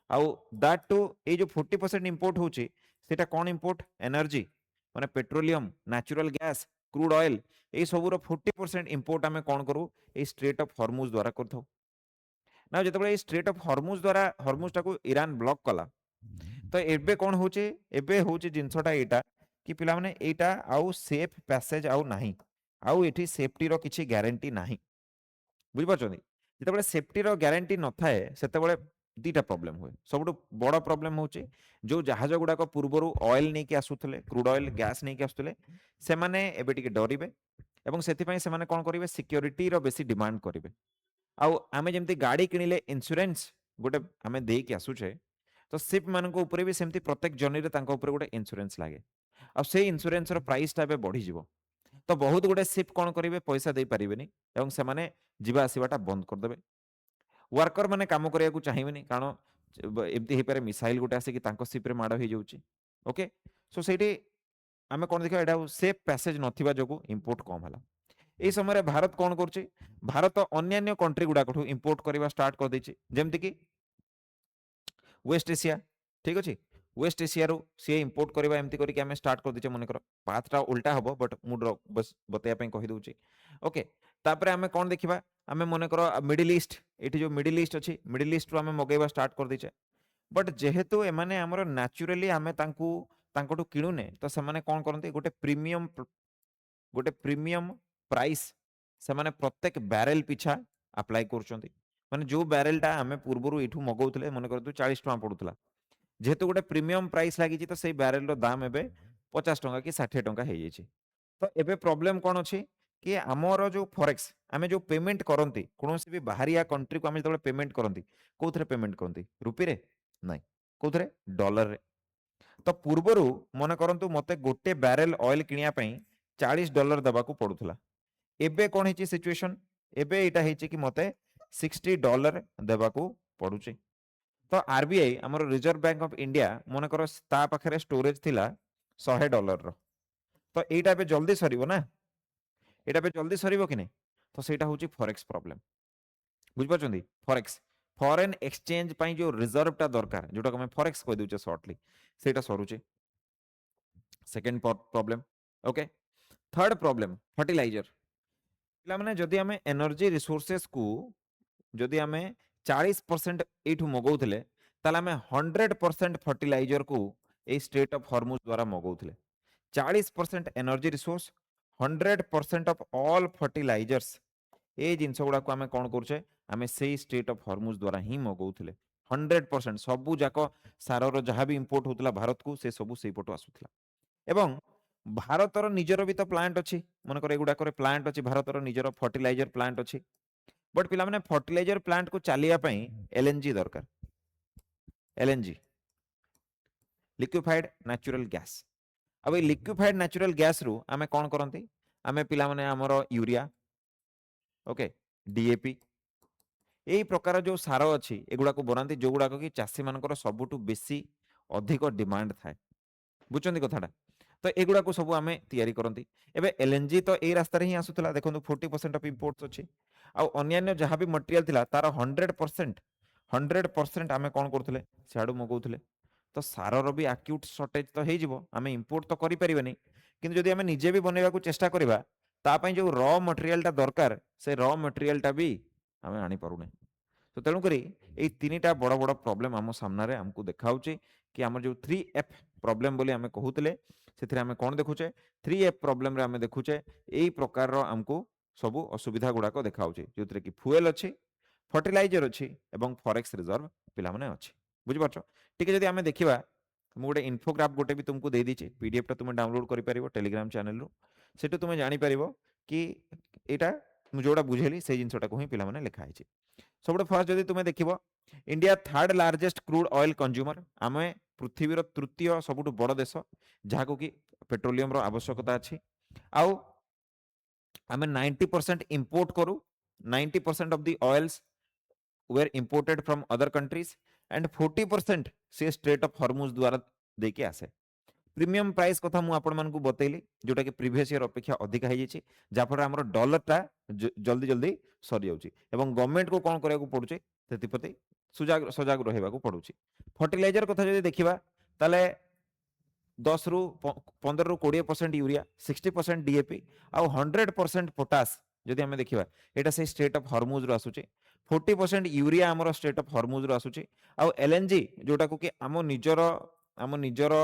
ଆଉ ଦ୍ୟାଟ୍ ଟୁ ଏଇ ଯେଉଁ 40% ଇମ୍ପୋର୍ଟ ହେଉଛି ସେଇଟା କ'ଣ ଇମ୍ପୋର୍ଟ ଏନର୍ଜି ମାନେ petroleum natural gas crude oil এই ସବୁର 40% ଇମ୍ପୋର୍ଟ ଆମେ କ'ଣ କରୁ এই ଷ୍ଟ୍ରେଟ୍ ଅଫ୍ ହର୍ମୁଜ ଦ୍ୱାରା କରିଥାଉ ନା ଯେତେବେଳେ এই ଷ୍ଟ୍ରେଟ୍ ଅଫ୍ ହର୍ମୁଜ ଦ୍ୱାରା ହର୍ମୁଜଟାକୁ ଇରାନ ବ୍ଲକ୍ କଲା ତ ଏବେ କ'ଣ ହେଉଛି ଏବେ ହେଉଛି ଜିନିଷଟା ଏଇଟା କି ପିଲାମାନେ ଏଇଟା ଆଉ ସେଫ୍ ପ୍ୟାସେଜ ଆଉ ନାହିଁ ଆଉ ଏଠି ସେଫ୍ଟିର କିଛି ଗ୍ୟାରେଣ୍ଟି ନାହିଁ ବୁଝିପାରୁଛନ୍ତି ଯେତେବେଳେ ସେଫ୍ଟିର ଗ୍ୟାରେଣ୍ଟି ନଥାଏ ସେତେବେଳେ ଦୁଇଟା ପ୍ରୋବ୍ଲେମ୍ ହୁଏ ସବୁଠୁ ବଡ଼ ପ୍ରୋବ୍ଲେମ୍ ହେଉଛି ଯେଉଁ ଜାହାଜ ଗୁଡ଼ାକ ପୂର୍ବରୁ ଅଏଲ୍ ନେଇକି ଆସୁଥିଲେ କ୍ରୁଡ୍ ଅଏଲ୍ ଗ୍ୟାସ୍ ନେଇକି ଆସୁଥିଲେ ସେମାନେ ଏବେ ଟିକେ ଡରିବେ ଏବଂ ସେଥିପାଇଁ ସେମାନେ କ'ଣ କରିବେ ସିକ୍ୟୁରିଟିର ବେଶୀ ଡିମାଣ୍ଡ କରିବେ ଆଉ ଆମେ ଯେମିତି ଗାଡ଼ି କିଣିଲେ ଇନ୍ସୁରାନ୍ସ ଗୋଟେ ଆମେ ଦେଇକି ଆସୁଛେ ତ ସିପ୍ ମାନଙ୍କ ଉପରେ ବି ସେମିତି ପ୍ରତ୍ୟେକ ଜର୍ଣ୍ଣିରେ ତାଙ୍କ ଉପରେ ଗୋଟେ ଇନ୍ସୁରାନ୍ସ ଲାଗେ ଆଉ ସେଇ ଇନ୍ସୁରାନ୍ସର ପ୍ରାଇସ୍ଟା ଏବେ ବଢ଼ିଯିବ ତ ବହୁତ ଗୁଡ଼େ ସିପ୍ କ'ଣ କରିବେ ପଇସା ଦେଇପାରିବେନି ଏବଂ ସେମାନେ ଯିବା ଆସିବାଟା ବନ୍ଦ କରିଦେବେ ୱାର୍କର ମାନେ କାମ କରିବାକୁ ଚାହିଁବେନି କାରଣ ଏମିତି ହେଇପାରେ ମିସାଇଲ୍ ଗୋଟେ ଆସିକି ତାଙ୍କ ସିପ୍ରେ ମାଡ଼ ହେଇଯାଉଛି ଓକେ ସୋ ସେଇଠି ଆମେ କ'ଣ ଦେଖିବା ଏଇଟା ସେଫ୍ ପ୍ୟାସେଜ୍ ନଥିବା ଯୋଗୁଁ ଇମ୍ପୋର୍ଟ କମ୍ ହେଲା এই ସମୟରେ ଭାରତ କ'ଣ କରୁଛି ଭାରତ ଅନ୍ୟାନ୍ୟ କଣ୍ଟ୍ରି ଗୁଡ଼ାକଠୁ ଇମ୍ପୋର୍ଟ କରିବା ଷ୍ଟାର୍ଟ କରିଦେଇଛି ଯେମିତିକି ୱେଷ୍ଟ ଏସିଆ ଠିକ୍ ଅଛି ୱେଷ୍ଟ ଏସିଆରୁ ସିଏ ଇମ୍ପୋର୍ଟ କରିବା ଏମିତି କରିକି ଆମେ ଷ୍ଟାର୍ଟ କରିଦେଇଛେ ମନେକର ପାଥଟା ଉଲ୍ଟା ହେବ ବଟ୍ ମୁଁ ବସ୍ ବତେଇବା ପାଇଁ କହିଦେଉଛି ଓକେ ତାପରେ ଆମେ କ'ଣ ଦେଖିବା ଆମେ ମନେକର ମିଡିଲ୍ ଇଷ୍ଟ ଏଠି ଯେଉଁ ମିଡିଲ୍ ଇଷ୍ଟ ଅଛି ମିଡିଲ୍ ଇଷ୍ଟରୁ ଆମେ ମଗେଇବା ଷ୍ଟାର୍ଟ କରିଦେଇଛେ ବଟ୍ ଯେହେତୁ ଏମାନେ ଆମର ନ୍ୟାଚୁରାଲି ଆମେ ତାଙ୍କଠୁ କିଣୁନେ ତ ସେମାନେ କ'ଣ କରନ୍ତି ଗୋଟେ ପ୍ରିମିୟମ୍ ପ୍ରାଇସ୍ ସେମାନେ ପ୍ରତ୍ୟେକ ବ୍ୟାରେଲ୍ ପିଛା ଆପ୍ଲାଏ କରୁଛନ୍ତି ମାନେ ଯେଉଁ ବ୍ୟାରେଲ୍ଟା ଆମେ ପୂର୍ବରୁ ଏଇଠୁ ମଗାଉଥିଲେ ମନେ କରନ୍ତୁ 40 ଟଙ୍କା ପଡ଼ୁଥିଲା ଯେହେତୁ ଗୋଟେ ପ୍ରିମିୟମ୍ ପ୍ରାଇସ୍ ଲାଗିଛି ତ ସେଇ ବ୍ୟାରେଲ୍ର ଦାମ ଏବେ 50 ଟଙ୍କା କି 60 ଟଙ୍କା ହେଇଯାଇଛି ତ ଏବେ ପ୍ରୋବ୍ଲେମ୍ କ'ଣ ଅଛି କି ଆମର ଯେଉଁ ଫରେକ୍ସ ଆମେ ଯେଉଁ ପେମେଣ୍ଟ କରନ୍ତି କୌଣସି ବି ବାହାରିଆ କଣ୍ଟ୍ରିକୁ ଆମେ ଯେତେବେଳେ ପେମେଣ୍ଟ କରନ୍ତି କେଉଁଥିରେ ପେମେଣ୍ଟ କରନ୍ତି ରୁପିରେ ନାଇଁ କେଉଁଥିରେ ଡଲାରରେ ତ ପୂର୍ବରୁ ମନେ କରନ୍ତୁ ମୋତେ ଗୋଟେ ବ୍ୟାରେଲ୍ ଅଏଲ୍ କିଣିବା ପାଇଁ $40 ଦେବାକୁ ପଡ଼ୁଥିଲା ଏବେ କ'ଣ ହେଇଛି ସିଚୁଏସନ୍ ଏବେ ଏଇଟା ହେଇଛି କି ମୋତେ $60 ଦେବାକୁ ପଡ଼ୁଛି ତ ଆରବିଆଇ ଆମର ରିଜର୍ଭ ବ୍ୟାଙ୍କ ଅଫ୍ ଇଣ୍ଡିଆ ମନେକର ତା ପାଖରେ ଷ୍ଟୋରେଜ ଥିଲା $100 ତ ଏଇଟା ଏବେ ଜଲ୍ଦି ସରିବ ନା ଏଇଟା ଏବେ ଜଲ୍ଦି ସରିବ କି ନାହିଁ ତ ସେଇଟା ହେଉଛି ଫରେକ୍ସ ପ୍ରୋବ୍ଲେମ୍ ବୁଝିପାରୁଛନ୍ତି ଫରେକ୍ସ ଫରେନ୍ ଏକ୍ସଚେଞ୍ଜ ପାଇଁ ଯେଉଁ ରିଜର୍ଭଟା ଦରକାର ଯେଉଁଟାକୁ ଆମେ ଫରେକ୍ସ କହିଦେଉଛେ ସର୍ଟଲି ସେଇଟା ସରୁଛି second problem okay third problem fertilizer पिलामाने जदि आमे एनर्जी रिसोर्सेस को जदि आमे 40% एठू मगौथिले ताले आमे 100% फर्टिलाइजर को ए स्टेट ऑफ हॉर्मुज द्वारा मगौथिले 40% energy resource 100% of all fertilizers ए जिंस गुडा को आमे कोन करछे आमे सेही स्टेट ऑफ हॉर्मुज द्वारा ही मगौथिले 100% सबु जाक सारर जहाँ भी इंपोर्ट होतला भारत को से सबु सेही पटो आसुथला एवं भारतर निजर भी तो प्लांट अच्छी मनकर एगुड़ाक प्लांट अच्छी भारतर निजर फर्टिलाइजर प्लांट अच्छी बट पिला माने फर्टिलाइजर प्लांट को चलिया पई एलएनजी दरकार एलएनजी लिक्विफाइड नेचुरल गैस अब ये लिक्विफाइड नेचुरल गैस रु आमे कौन करती आमे पिला माने हमर यूरिया ओके डीएपी यही प्रकार जो सार अच्छी एगुड़ा को बनाती जो गुड़ाक कि चाषी मानकर सबुठु बेसी अधिक डिमांड थाए बुझुंती कथाटा तो एगुड़ा को सब आम तैयारी करती एवं एलएनजी तो यही रास्तार ही आसूला देखो 40% ऑफ इंपोर्ट्स अच्छी आन्य जहाँ भी मटेरियल थिला तार 100% आम कौन करते सियाड़ू मगाऊे तो सारर भी आक्यूट सर्टेज तो होमें इंपोर्ट तो करें कि जब आम निजे भी बनवा चेष्टा करवा तापाई जो र मटेरियलटा दरकार से र मटेरियलटा भी आम आनीपारूने तो तेणुक ये 3टा बड़ बड़ प्रोब्लेम आम सामने आमको देखा कि आम जो 3F प्रोब्लेम बोली आम कहते से आम कौन देखुचे 3F प्रोब्लेम रे आम देखुचे यही प्रकार आमको सबू असुविधा गुड़ाक देखा जो कि फुएल अच्छी फर्टिलाइजर अच्छी एवं फॉरेक्स रिजर्व पिला माने अच्छी बुझिपारछ ठीक है जदि आम देखा मुझे इन्फोग्राफ गोटे भी तुमको दे दीची पीडीएफ टा तुम डाउनलोड कर पारिबो टेलीग्राम चैनल रू सेटू तुम जानि पारिबो कि एटा मु जोड़ा बुझेली से जिनसटा को ही पिला माने लिखा है सब फर्स्ट जदि तुम देखिबो India third largest crude oil consumer आमे पृथ्वीर तृतीय सबुठ बड़ देश जहाँ कि पेट्रोलियम आवश्यकता अच्छी आउ आम 90% इंपोर्ट करू 90% of the oils were imported from other countries and 40% से स्ट्रेट ऑफ हॉर्मुज द्वारा देके आसे प्रीमियम प्राइस कथा मु आपण मानकु बतैली जोटा कि प्रीवियस ईयर अपेक्षा अधिक हो जाइए जहाँफल आम डॉलरटा जल्दी जल्दी सरी जाऊँगी एवं गवर्नमेंट को कौन कराया पड़ुचे से सजाग सजाग रहा पड़ू फर्टिलाइजर कथा जो देखा ताले 10 रु 15 रु 20% यूरिया 60% डीएपी आउ 100% पोटास जदि आम देखा यहाँ से स्टेट ऑफ हॉर्मुज रु आसुचे 40% यूरिया आमर स्टेट ऑफ हॉर्मुज रु आसुचे आउ एलएनजी जोटा को कि आम निजर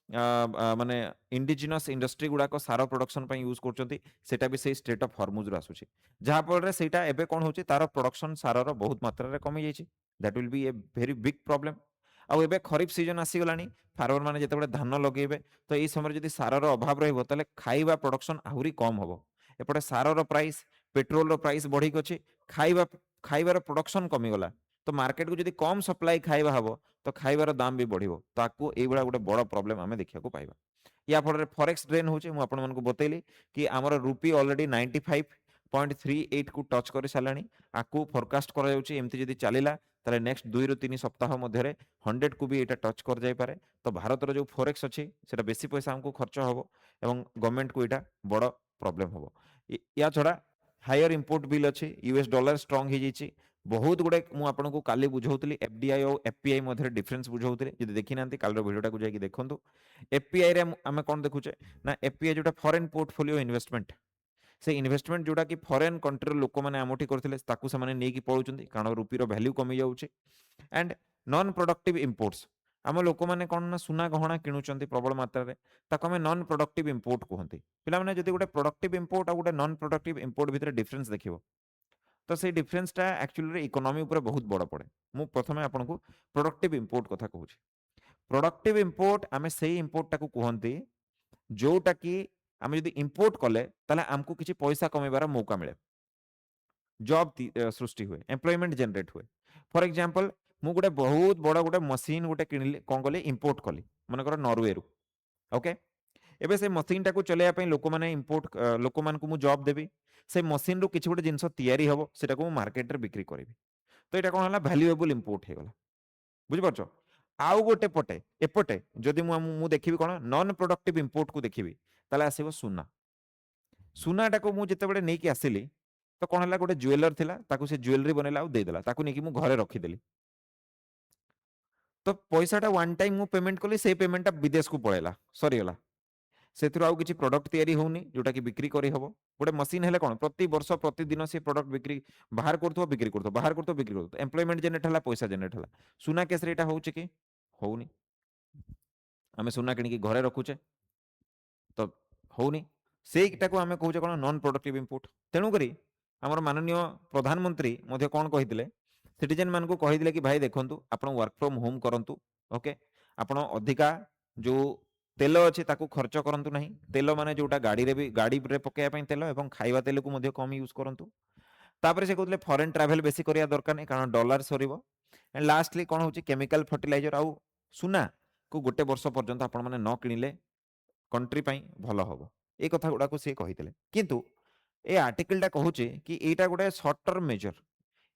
माने इंडिजिनस इंडस्ट्री गुड़ाक सार प्रोडक्शन यूज करटा भी से स्टेट ऑफ हॉर्मुज रु आसुचे जहाँफल से एबे कौन होची तार प्रोडक्शन सारर बहुत मात्रा रे कमी जाइए that will be a very big problem आउ एबे खरीफ सीजन आसीगलानी फार्मर मैंने जिते धान लगे तो ये समय जब सारर अभाव रहा खाଇବା प्रोडक्शन आहरी कम हम एपटे सारर प्राइस पेट्रोल प्राइस बढ़ी अच्छी खाइबार प्रोडक्शन कमीगला तो मार्केट को जब कम सप्लाई खाଇବା हम तो खाइबार दाम भी बढ़ो ताकू ये गोटे बड़ प्रोब्लेम आम देखा पाइबा या फल फॉरेक्स ड्रेन होती बतैली कि आमर रुपी ऑलरेडी 95.38 को टच कर सारा आपको फोरकास्ट करमती चलला ताले नेक्स्ट 2 ରୁ 3 सप्ताह मध्य 100 को भी ये टच कर जाई पारे तो भारत जो फोरेक्स अच्छी से बेसी पैसा हमको खर्च हम एवं गवर्नमेंट को यहाँ बड़ प्रॉब्लम हम या छड़ा हायर इंपोर्ट बिल अच्छी यूएस डॉलर स्ट्रांग हो जाइए बहुत गुड़े मुझे काली बुझाऊली एफडीआई और एफपीआई मध्य डिफरेन्स बुझाऊली जब देखी ना कल भिडियोटा को जाकि देखूँ एफपीआई आम कौन देखुचे ना एफपीआई जो फॉरेन पोर्टफोलियो इन्वेस्टमेंट से इन्वेस्टमेंट जोटा कि फॉरेन कंट्री लोक मैंने आमठी करते नहीं पलाउं कारण रुपीर भैल्यू कमी जाऊँगी एंड नॉन प्रोडक्टिव इंपोर्ट्स आम लोक मैंने कौन ना सुना गहना किणुंट प्रबल मात्रा आम नॉन प्रोडक्टिव इंपोर्ट कहते पे जब गोटे प्रोडक्टिव इंपोर्ट और गोटे नॉन प्रोडक्टिव इंपोर्ट भितर डिफरेन्स देखिए तो से डिफरेन्सटा एक्चुअली इकोनॉमी उपर बहुत बड़ पड़े मु प्रथम आपको प्रोडक्टिव इंपोर्ट कथा कहूँ प्रोडक्टिव इंपोर्ट आम से इंपोर्टा को कहते जोटा कि आम जब इंपोर्ट कले आमको किसी पैसा कमेबार मौका मिले जॉब सृष्टि हुए एम्प्लॉयमेंट जनरेट हुए फॉर एग्जांपल मु गोटे बहुत बड़ा गोटे मशीन गोटे किणिली कौन कली इंपोर्ट कली मनकर नॉर्वे रु ओके एबे से मशीन टाको चलाइबा लोक मैंने इंपोर्ट लोक मानकु मु जॉब देबी से मशीन रु किछि गोटे जिंस तैयारी हबो सेटा को मार्केट रे बिक्री करिवि तो एटा कोन हला वैल्यूएबल इंपोर्ट हे गला बुझि परछो आउ गोटे पटे एपटे जदि मु देखिबि कोन नॉन प्रोडक्टिव इंपोर्ट को देखिबि ताले आसीबो सुना सुनाटा को मु जेते बडे नेकी आसिली तो कौन है गोटे ज्वेलर थिला ताकू से ज्वेलरी बनैला आउ देदेला ताकू नेकी मु घरे रखिदेली तो पैसाटा वन टाइम मु पेमेंट कली से पेमेंटटा विदेश को पळेला सरीगला से आउ किसी प्रोडक्ट तैयारी होनी जोटा कि बिक्री करी हबो गोटे मशीन हेले कोन प्रति वर्ष प्रति दिन से प्रोडक्ट बिक्री बाहर करथो बिक्री करथो बाहर करथो बिक्री करथो एम्प्लॉयमेंट जनरेट हला पैसा जनरेट हला सुना केस रे एटा होउचे कि होउनी आमे सुना किणी घरे रखुचे तो होउनी सेटा को आमे कहूचे कोन नॉन प्रोडक्टिव इंपोर्ट तेणु करी आमर माननीय प्रधानमंत्री मध्य कौन कही सिटीजन मान को कही कि भाई देखु आप वर्क फ्रॉम होम करूँ ओके आपण अधिका जो तेल अच्छी खर्च करूँ ना तेल माने जोटा गाड़ी रे भी गाड़ी रे पकड़ा तेल और खाଇବା तेल को मध्य कम यूज करूँ तापर से कहते फॉरेन ट्रैवल बेसी करिया दरकार नहीं कारण डॉलर सरीबो एंड लास्टली कौन होची केमिकल फर्टिलाइजर आउ सुना को गोटे वर्ष पर्यंत आपण माने न किनिले कंट्री पाई भलो हबो ए कथा गुडा को से कहितले किंतु ए आर्टिकलटा कहूचे कि एटा गोटे सर्ट टर्म मेजर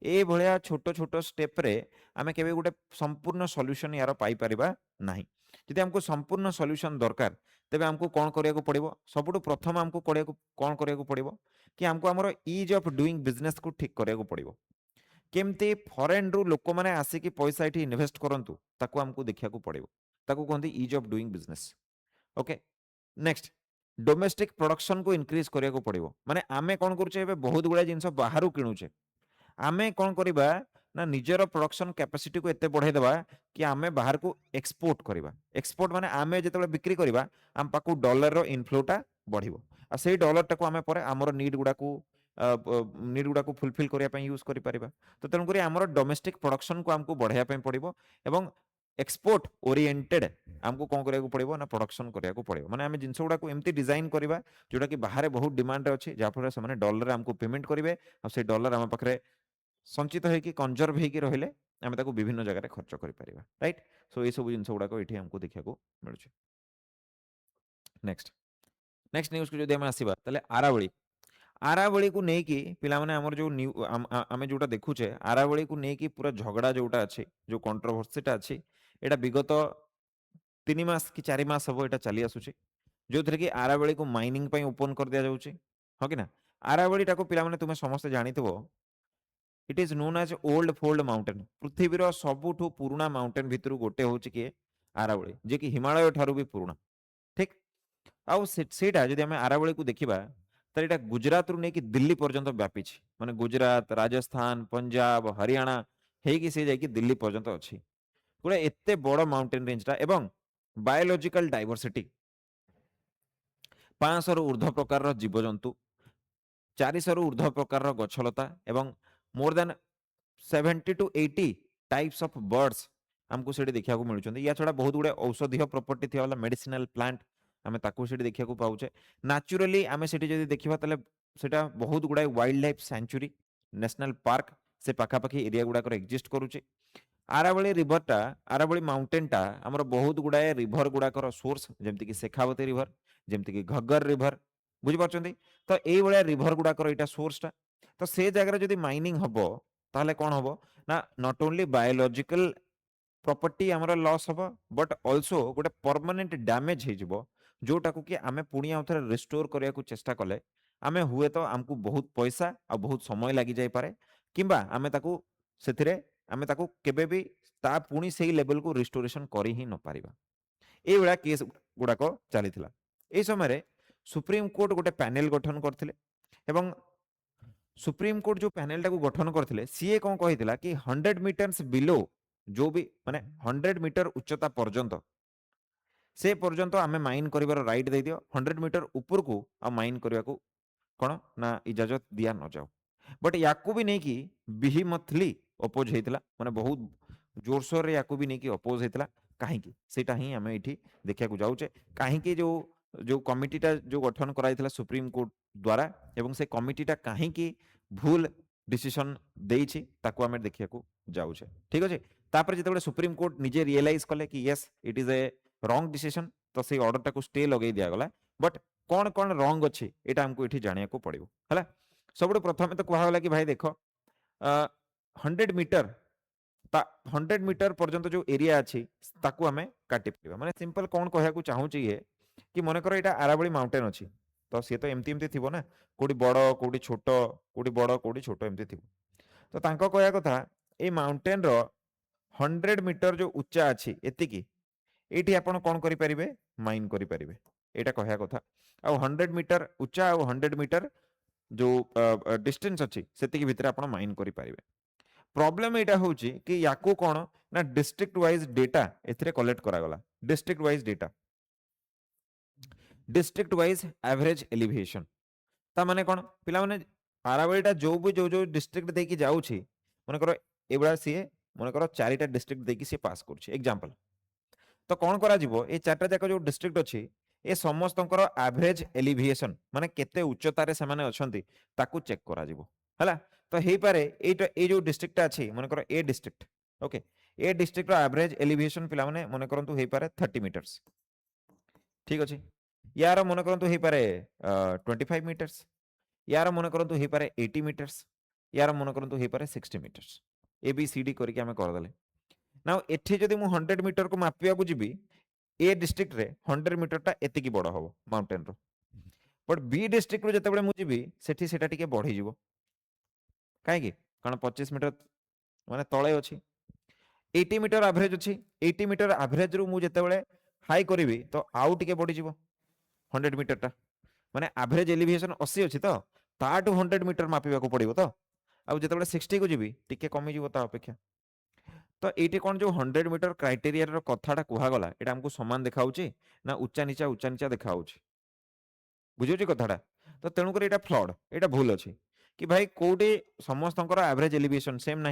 ए भलिया छोट छोट स्टेप रे आमे केबे गोटे संपूर्ण सॉल्यूशन यार पाई परिबा नाही जदि हमको संपूर्ण सॉल्यूशन दरकार तेबे हमको कोन करिया को पड़िबो सबटु प्रथम हमको करिया को कोन करिया को पड़िबो कि हमको हमर ईज ऑफ डूइंग बिजनेस को ठीक करिया को पड़िबो केमती फॉरेन रु लोक माने आसी कि पैसा एठी इन्वेस्ट करंतु ताको हमको देखिया को पड़िबो ताको कहंती ease of doing business okay next domestic production को इनक्रीज करिया को पड़िबो माने आमे कोन करूचे एबे बहुत गुडा जिंस बाहरु किणुचे आमे कोन करिबा ना निजर प्रोडक्शन कैपेसिटी को एते बढ़ाई देबा कि आमे बाहर को एक्सपोर्ट करिबा एक्सपोर्ट माने आमे जेतेबेले बिक्री करिबा आम पाकू डॉलर रो इनफ्लोटा बढ़िबो आ सेही डॉलर टाको आमे परे हमर नीड गुडा को फुलफिल करिया पई यूज करि परिबा तो तेनु करी हमर डोमेस्टिक प्रोडक्शन को हमको बढ़ाया पई पड़िबो एवं एक्सपोर्ट ओरिएंटेड हमको कौन करिया पड़ो ना प्रोडक्शन करिया पड़ो माने आमे जिनस गुडा को एमती डिजाइन करबा जोटा कि बाहर बहुत डिमांड अच्छी जहाँफल से डॉलर हमको पेमेंट करेंगे और से डॉलर आम पाखे संचित होगी कंजर्व होगी रहिले आम विभिन्न जगह खर्च कर राइट सो ये सब जिन गुड़ाक ये हमको देखा मिलूँ नेक्स्ट नेक्स्ट न्यूज को जदि आम आसवा ताले आरावली आरावली को लेकिन पिलाने आमर जो आम जोटा देखुचे आरावली को लेकिन पूरा झगड़ा जोटा अच्छे जो कंट्रोवर्सीटा अच्छी यहाँ विगत 3 मास कि 4 मास हम यहाँ चली आसूचे जो थे कि आरावली को माइनिंग ओपन कर दिया जाऊँचे हाँ कि ना आरावलीटा को पिलाने तुम्हें समस्ते जानिथिबो it is known as old fold mountain पृथ्वीर सबुठू पुराना माउंटेन भितर गोटे हूँ किए आरावली जे कि हिमालय ठारू भी पुराना ठीक आउ सेटा जदि आम आरावली को देखा तो यहाँ गुजरात रू नहीं दिल्ली पर्यंत व्यापी माने गुजरात राजस्थान पंजाब हरियाणा होगी सी जाकि दिल्ली पर्यंत अच्छी गोटे एत बड़ माउंटेन रेंजटा एवं बायोलॉजिकल डाइवर्सिटी 500 रु ऊर्ध्व प्रकार जीवजंतु 400 रु ऊर्ध्व प्रकार गछलता एवं more than 70 to 80 types of birds हमको से देखा मिलूँ या छड़ा बहुत गुड़े औषधीय प्रॉपर्टी थी मेडिसिनल प्लांट आम ताकि देखा पाचे नेचुरली आम से देखा सेटा बहुत गुड़ाए wildlife sanctuary national park से पाखापाखि एरिया गुड़ाक एक्जिस्ट करुचे आरावली रिभरटा आरावली माउंटेनटा आमर बहुत गुड़ाए रिभर गुड़ाकर सोर्स जमती शेखावती रिभर जमती घग्गर रिभर बुझीपार तो ये रिभर गुड़ाकर यहाँ सोर्सटा तो से जगह जब माइनिंग हम ताहले कौन हम ना नॉट ओनली बायोलॉजिकल प्रॉपर्टी आमर लॉस हम बट ऑल्सो गोटे परमानेंट डैमेज हो जोटा को कि आमे पुणी आउ थे रिस्टोर करने को चेष्टा कले आमे हुए तो आमको बहुत पैसा आ बहुत समय लगी जाई पारे किंबा आमे ताकू सेथिरे आमे ताकू केबे भी ता पुणी सेही लेवल को रिस्टोरेशन करी ही न पारिबा ए बडा केस गुडाक चलीथिला ए समय रे सुप्रीम कोर्ट गोटे पैनल गठन करथिले एवं सुप्रीम कोर्ट जो पैनल को गठन करथिले सीए कौन कहिथिला कि 100 मीटर्स बिलो जो भी माने 100 मीटर उच्चता पर्यंत से पर्यंत आमे माइन करिवार राइट दे दियो 100 मीटर ऊपर को आ माइन करिवा को कोन ना इजाजत दिया न जाओ बट याकू भी नहीं कि बिहिमथली अपोज हेतला माने बहुत जोरसोर रे याकू भी नहीं कि अपोज हेतला काहे कि सेटा ही हमें इठी देखिया को जाउचे काहे कि जो जो कमिटीटा जो गठन कराइथिला सुप्रीम कोर्ट द्वारा एवं से कमिटीटा काहे कि भूल डिसीजन देइछि ताकू हमें देखिया को जाउचे ठीक अछि तापर जेतेबेले सुप्रीम कोर्ट निजे रियलाइज कले कि yes it is a wrong decision तो से ऑर्डर टाको स्टे लगे दिया गला बट कौन कौन रॉन्ग अच्छी यहाँ आमको ये जाना पड़ो है सब प्रथम तो कहला कि भाई देख 100 मीटर 100 मीटर पर्यंत जो एरिया अच्छी ताकू आम काटी पार माने सिंपल कौन कहू चाहूँगी ये कि मनकर यहाँ आरावली माउंटेन अच्छी तो सी तो एमती एमती थी ना कौटी बड़ कौटी छोट कौटी बड़ कौटी छोट एमती थी तो कहया कथा ये माउंटेन रो 100 मीटर जो उच्चा अच्छी एतिकी ये आपड़ कौन करें माइन करें यहाँ कहया कथा आ 100 मीटर उच्चा आ 100 मीटर जो डिस्टेंस अच्छी से भितर आप माइन करें प्रॉब्लम यहाँ हूँ कि या कौन ना डिस्ट्रिक्ट वाइज डेटा ए कलेक्ट करागला district wise data district wise average elevation ता माने कौन पिला माने आरावलीटा जो भी जो डिस्ट्रिक्ट देकी जाउछि मनकर एबडा सी मनकर 4टा डिस्ट्रिक्ट देकी सी पास करछि एग्जांपल तो कौन करा जिवो ए 4टा जाक जो डिस्ट्रिक्ट अच्छी ए समस्तंकर एवरेज एलिवेशन माने केते उच्चतारे से अछंती ताकू चेक करा जिवो हला तो हेई पारे ए जो डिस्ट्रिक्ट अछि मनकर ए डिस्ट्रिक्ट ओके ए डिस्ट्रिक्ट रो एवरेज एलिवेशन पिला माने मन करंतु हेई पारे 30 मीटर्स ठीक अछि यार मन करंतु हेई पारे 25 मीटर्स यार मन करंतु हेई पारे 80 मीटर्स यार मन करंतु हेई पारे 60 metres A B C D करके हमें कर दले ना एठी जदि मु 100 मीटर को मापिया को जिबी ए डिस्ट्रिक्ट रे 100 मीटर टा एतिकी बड़ हो माउंटेन रो बट बी डिस्ट्रिक्ट रो जते बळे मु जिबी सेठी सेटा टिके बढ़ी जिवो काहे कि कारण 25 मीटर माने तळे अछि 80 मीटर एवरेज अछि 80 मीटर एवरेज रो मु जते बळे हाई करबी तो आउ टिके बढ़ी जिवो 100 मीटर टा माने एवरेज एलिवेशन 80 अछि तो ताटू 100 मीटर मापिबा को पड़िबो तो आउ जते बळे 60 को जिबी टिके कमी जिवो ता अपेक्षा तो ये कौन जो 100 मीटर क्राइटेरिया कथाटा कहगला ये आमको सामान देखा ना उच्चा नीचा देखा बुझे कथाटा तो तेणुक यहाँ फ्लड यहाँ भूल अच्छी कि भाई कौटे समस्त एवरेज एलिवेशन सेम ना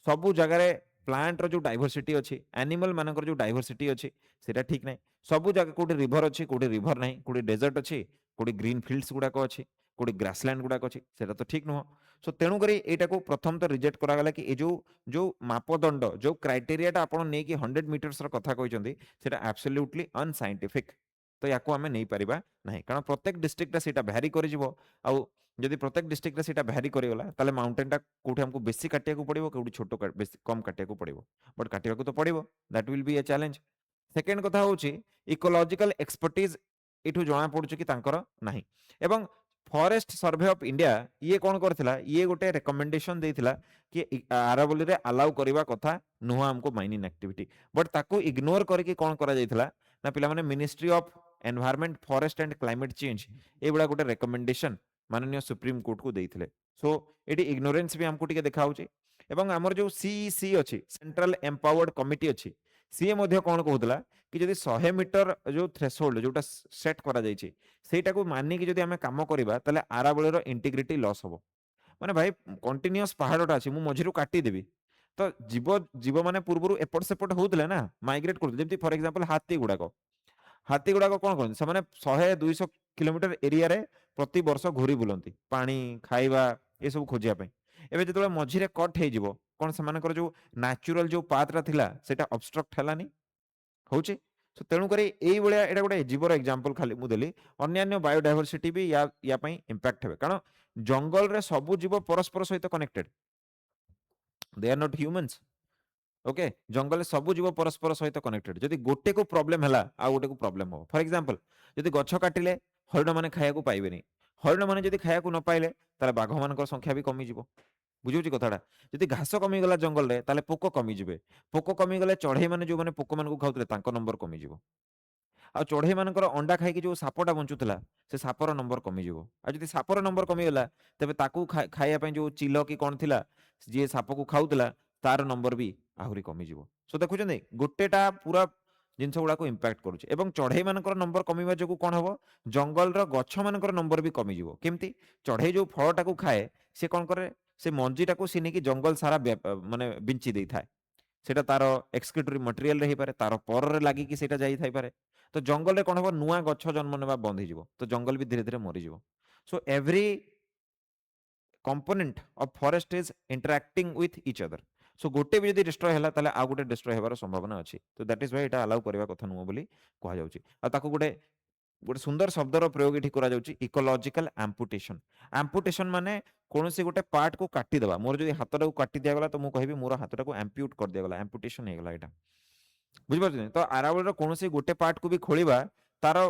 सबू जगार प्लांट रो जो डाइवर्सिटी अच्छी एनिमल मानकर जो डाइवर्सिटी अच्छी सेटा ठीक ना सबू जगह कौटे रिभर अच्छी कौटे रिभर ना कौटे डेजर्ट अच्छी कौटे ग्रीन फिल्ड्स गुड़ाक अच्छी कौटे ग्रासलैंड गुड़ाक अच्छी सेटा तो ठीक नुह सो तेणुक यहाँ को प्रथम तो रिजेक्ट करागला कि जो मापदंड जो क्राइटेरिया आप 100 मीटर्स कथा कहते हैं एब्सोल्युटली अनसाइंटिफिक तो याकू आमे नहीं परिबा नहीं कारण प्रत्येक डिस्ट्रिक्ट रे सेटा भ्यारी करि जिवो आउ जदि प्रत्येक डिस्ट्रिक्ट रे सेटा भ्यारी करिगला ताले माउंटेन टा कोठी हमको बेसी काटिया को पड़िबो कोठी छोटो बेसी कम काटिया को पड़िबो बट काटिया को तो पड़िबो that will be a challenge second कथा होची इकोलॉजिकल एक्सपर्टीज एठू जणा पडुची कि तांकर नाही एवं फॉरेस्ट सर्वे ऑफ इंडिया ये कौन करथिला ये गोटे रिकमेंडेशन देथिला कि आरावली रे अलाउ करिवा कथा नुह हमको माइनिंग एक्टिविटी बट ताकू इग्नोर करके कौन करा जाइथिला ना पिला माने ministry of environment forest and climate change ए बडा गोटे रिकमेंडेशन माननीय सुप्रीम कोर्ट को देथिले सो एटी इग्नोरेंस भी हमको टिके देखा होची एवं हमर जो सीईसी अछि सेंट्रल एम्पावर्ड कमिटी अछि सीए मध्ये कौन कहउतला कि जदि 100 मीटर जो थ्रेशोल्ड जोटा सेट करा जाइछि सेटा को मानि कि जदि हमें काम करिबा तले आरावळीर इंटीग्रिटी लॉस हबो माने भाई कंटीन्यूअस पहाड़टा अछि मु मझिरु काटी देबी तो जीव जीव माने पूर्वरु एपट सेपट होउतले ना माइग्रेट करथि जेमति फॉर एग्जांपल हाथी गुड़ाक कौन करते से 100-200 किलोमीटर एरिया रे प्रति वर्ष घूरी बुलंती पानी खाइबा ये सब खोजिया एबे जेतबे मझिरे कट हेजिवो कोन समानकर जो नेचुरल जो पाथरा थिला सेटा ऑब्स्ट्रक्ट हलानी होची सो तेणु करी एई बळिया एटा गोटे जीवर एग्जांपल खाली मु देली अन्यान्य बायोडायवर्सिटी भी या पई इंपैक्ट हेबे कारण जंगल रे सब जीव परस्पर सहित connected they are not humans okay जंगल सब जीव परस्पर सहित कनेक्टेड जदि गोटे को प्रॉब्लम हैला आ गोटे को प्रॉब्लम हो फॉर एग्जांपल जदि गछ काटिले हरिण माने खाया को पाइबेनी हरिण माने जदि खाया को न पाइले ताले बाघ मानकर संख्या भी कमी जिवो बुझुची कथाटा जदि घास कमी गला जंगल रे ताले पोको कमी जिवे पोको कमी गले चढ़ई माने जो माने पोको मान को खाउतले तांको नंबर कमी जिवो आ चढ़ई मानकर अंडा खाइकी जो सापटा बंचुतला से सापर नंबर कमी जिवो आ जदि सापर नंबर कमी गला तबे ताकू खाइया पई जो चिलो की कोन थिला जे साप को खाउतला तार नंबर भी आहुरी कमी जिवो सो देखुछन गोटेटा पूरा जिनस गुड़ा को इंपैक्ट करुचे एवं चढ़ई मानकर नंबर कमीबा जो कौन हम जंगल गछ मानकर नंबर भी कमी जिवो केमती चढ़ई जो फलटा को खाए से कौन करे से मंजीटा को सी नहीं जंगल सारा माने बिंची देई थाए सेटा तार एक्सक्रीटरी मटेरियल रे पारे तार पर रे लागी कि सेटा जाई थाई पारे तो जंगल रे कोन हो नुआ गछ जन्म नेबा बंद हो जिवो तो जंगल भी धीरे धीरे मरी जिवो so every component of forest is interacting with each other so गोटे भी यदि डिस्ट्रॉय हैला ताले आ गोटे डिस्ट्रॉय हेबार संभावना अछि तो that is why Etah allow करबा कथा नुओ बोली कहा जाउची आ ताको गोटे गोटे सुंदर शब्दर प्रयोग एठी करा जाउची इकोलॉजिकल एम्पुटेशन एम्पुटेशन माने कोनोसी गोटे पार्ट को काटी देबा मोर जदि हातटा को काटी दिया गला तो मु कहबी मोर हातटा को एम्प्यूट कर दिया गला एम्पुटेशन हे गला एटा बुझ पारछन तो आरावल कोनोसी गोटे पार्ट को भी खोलिबा तार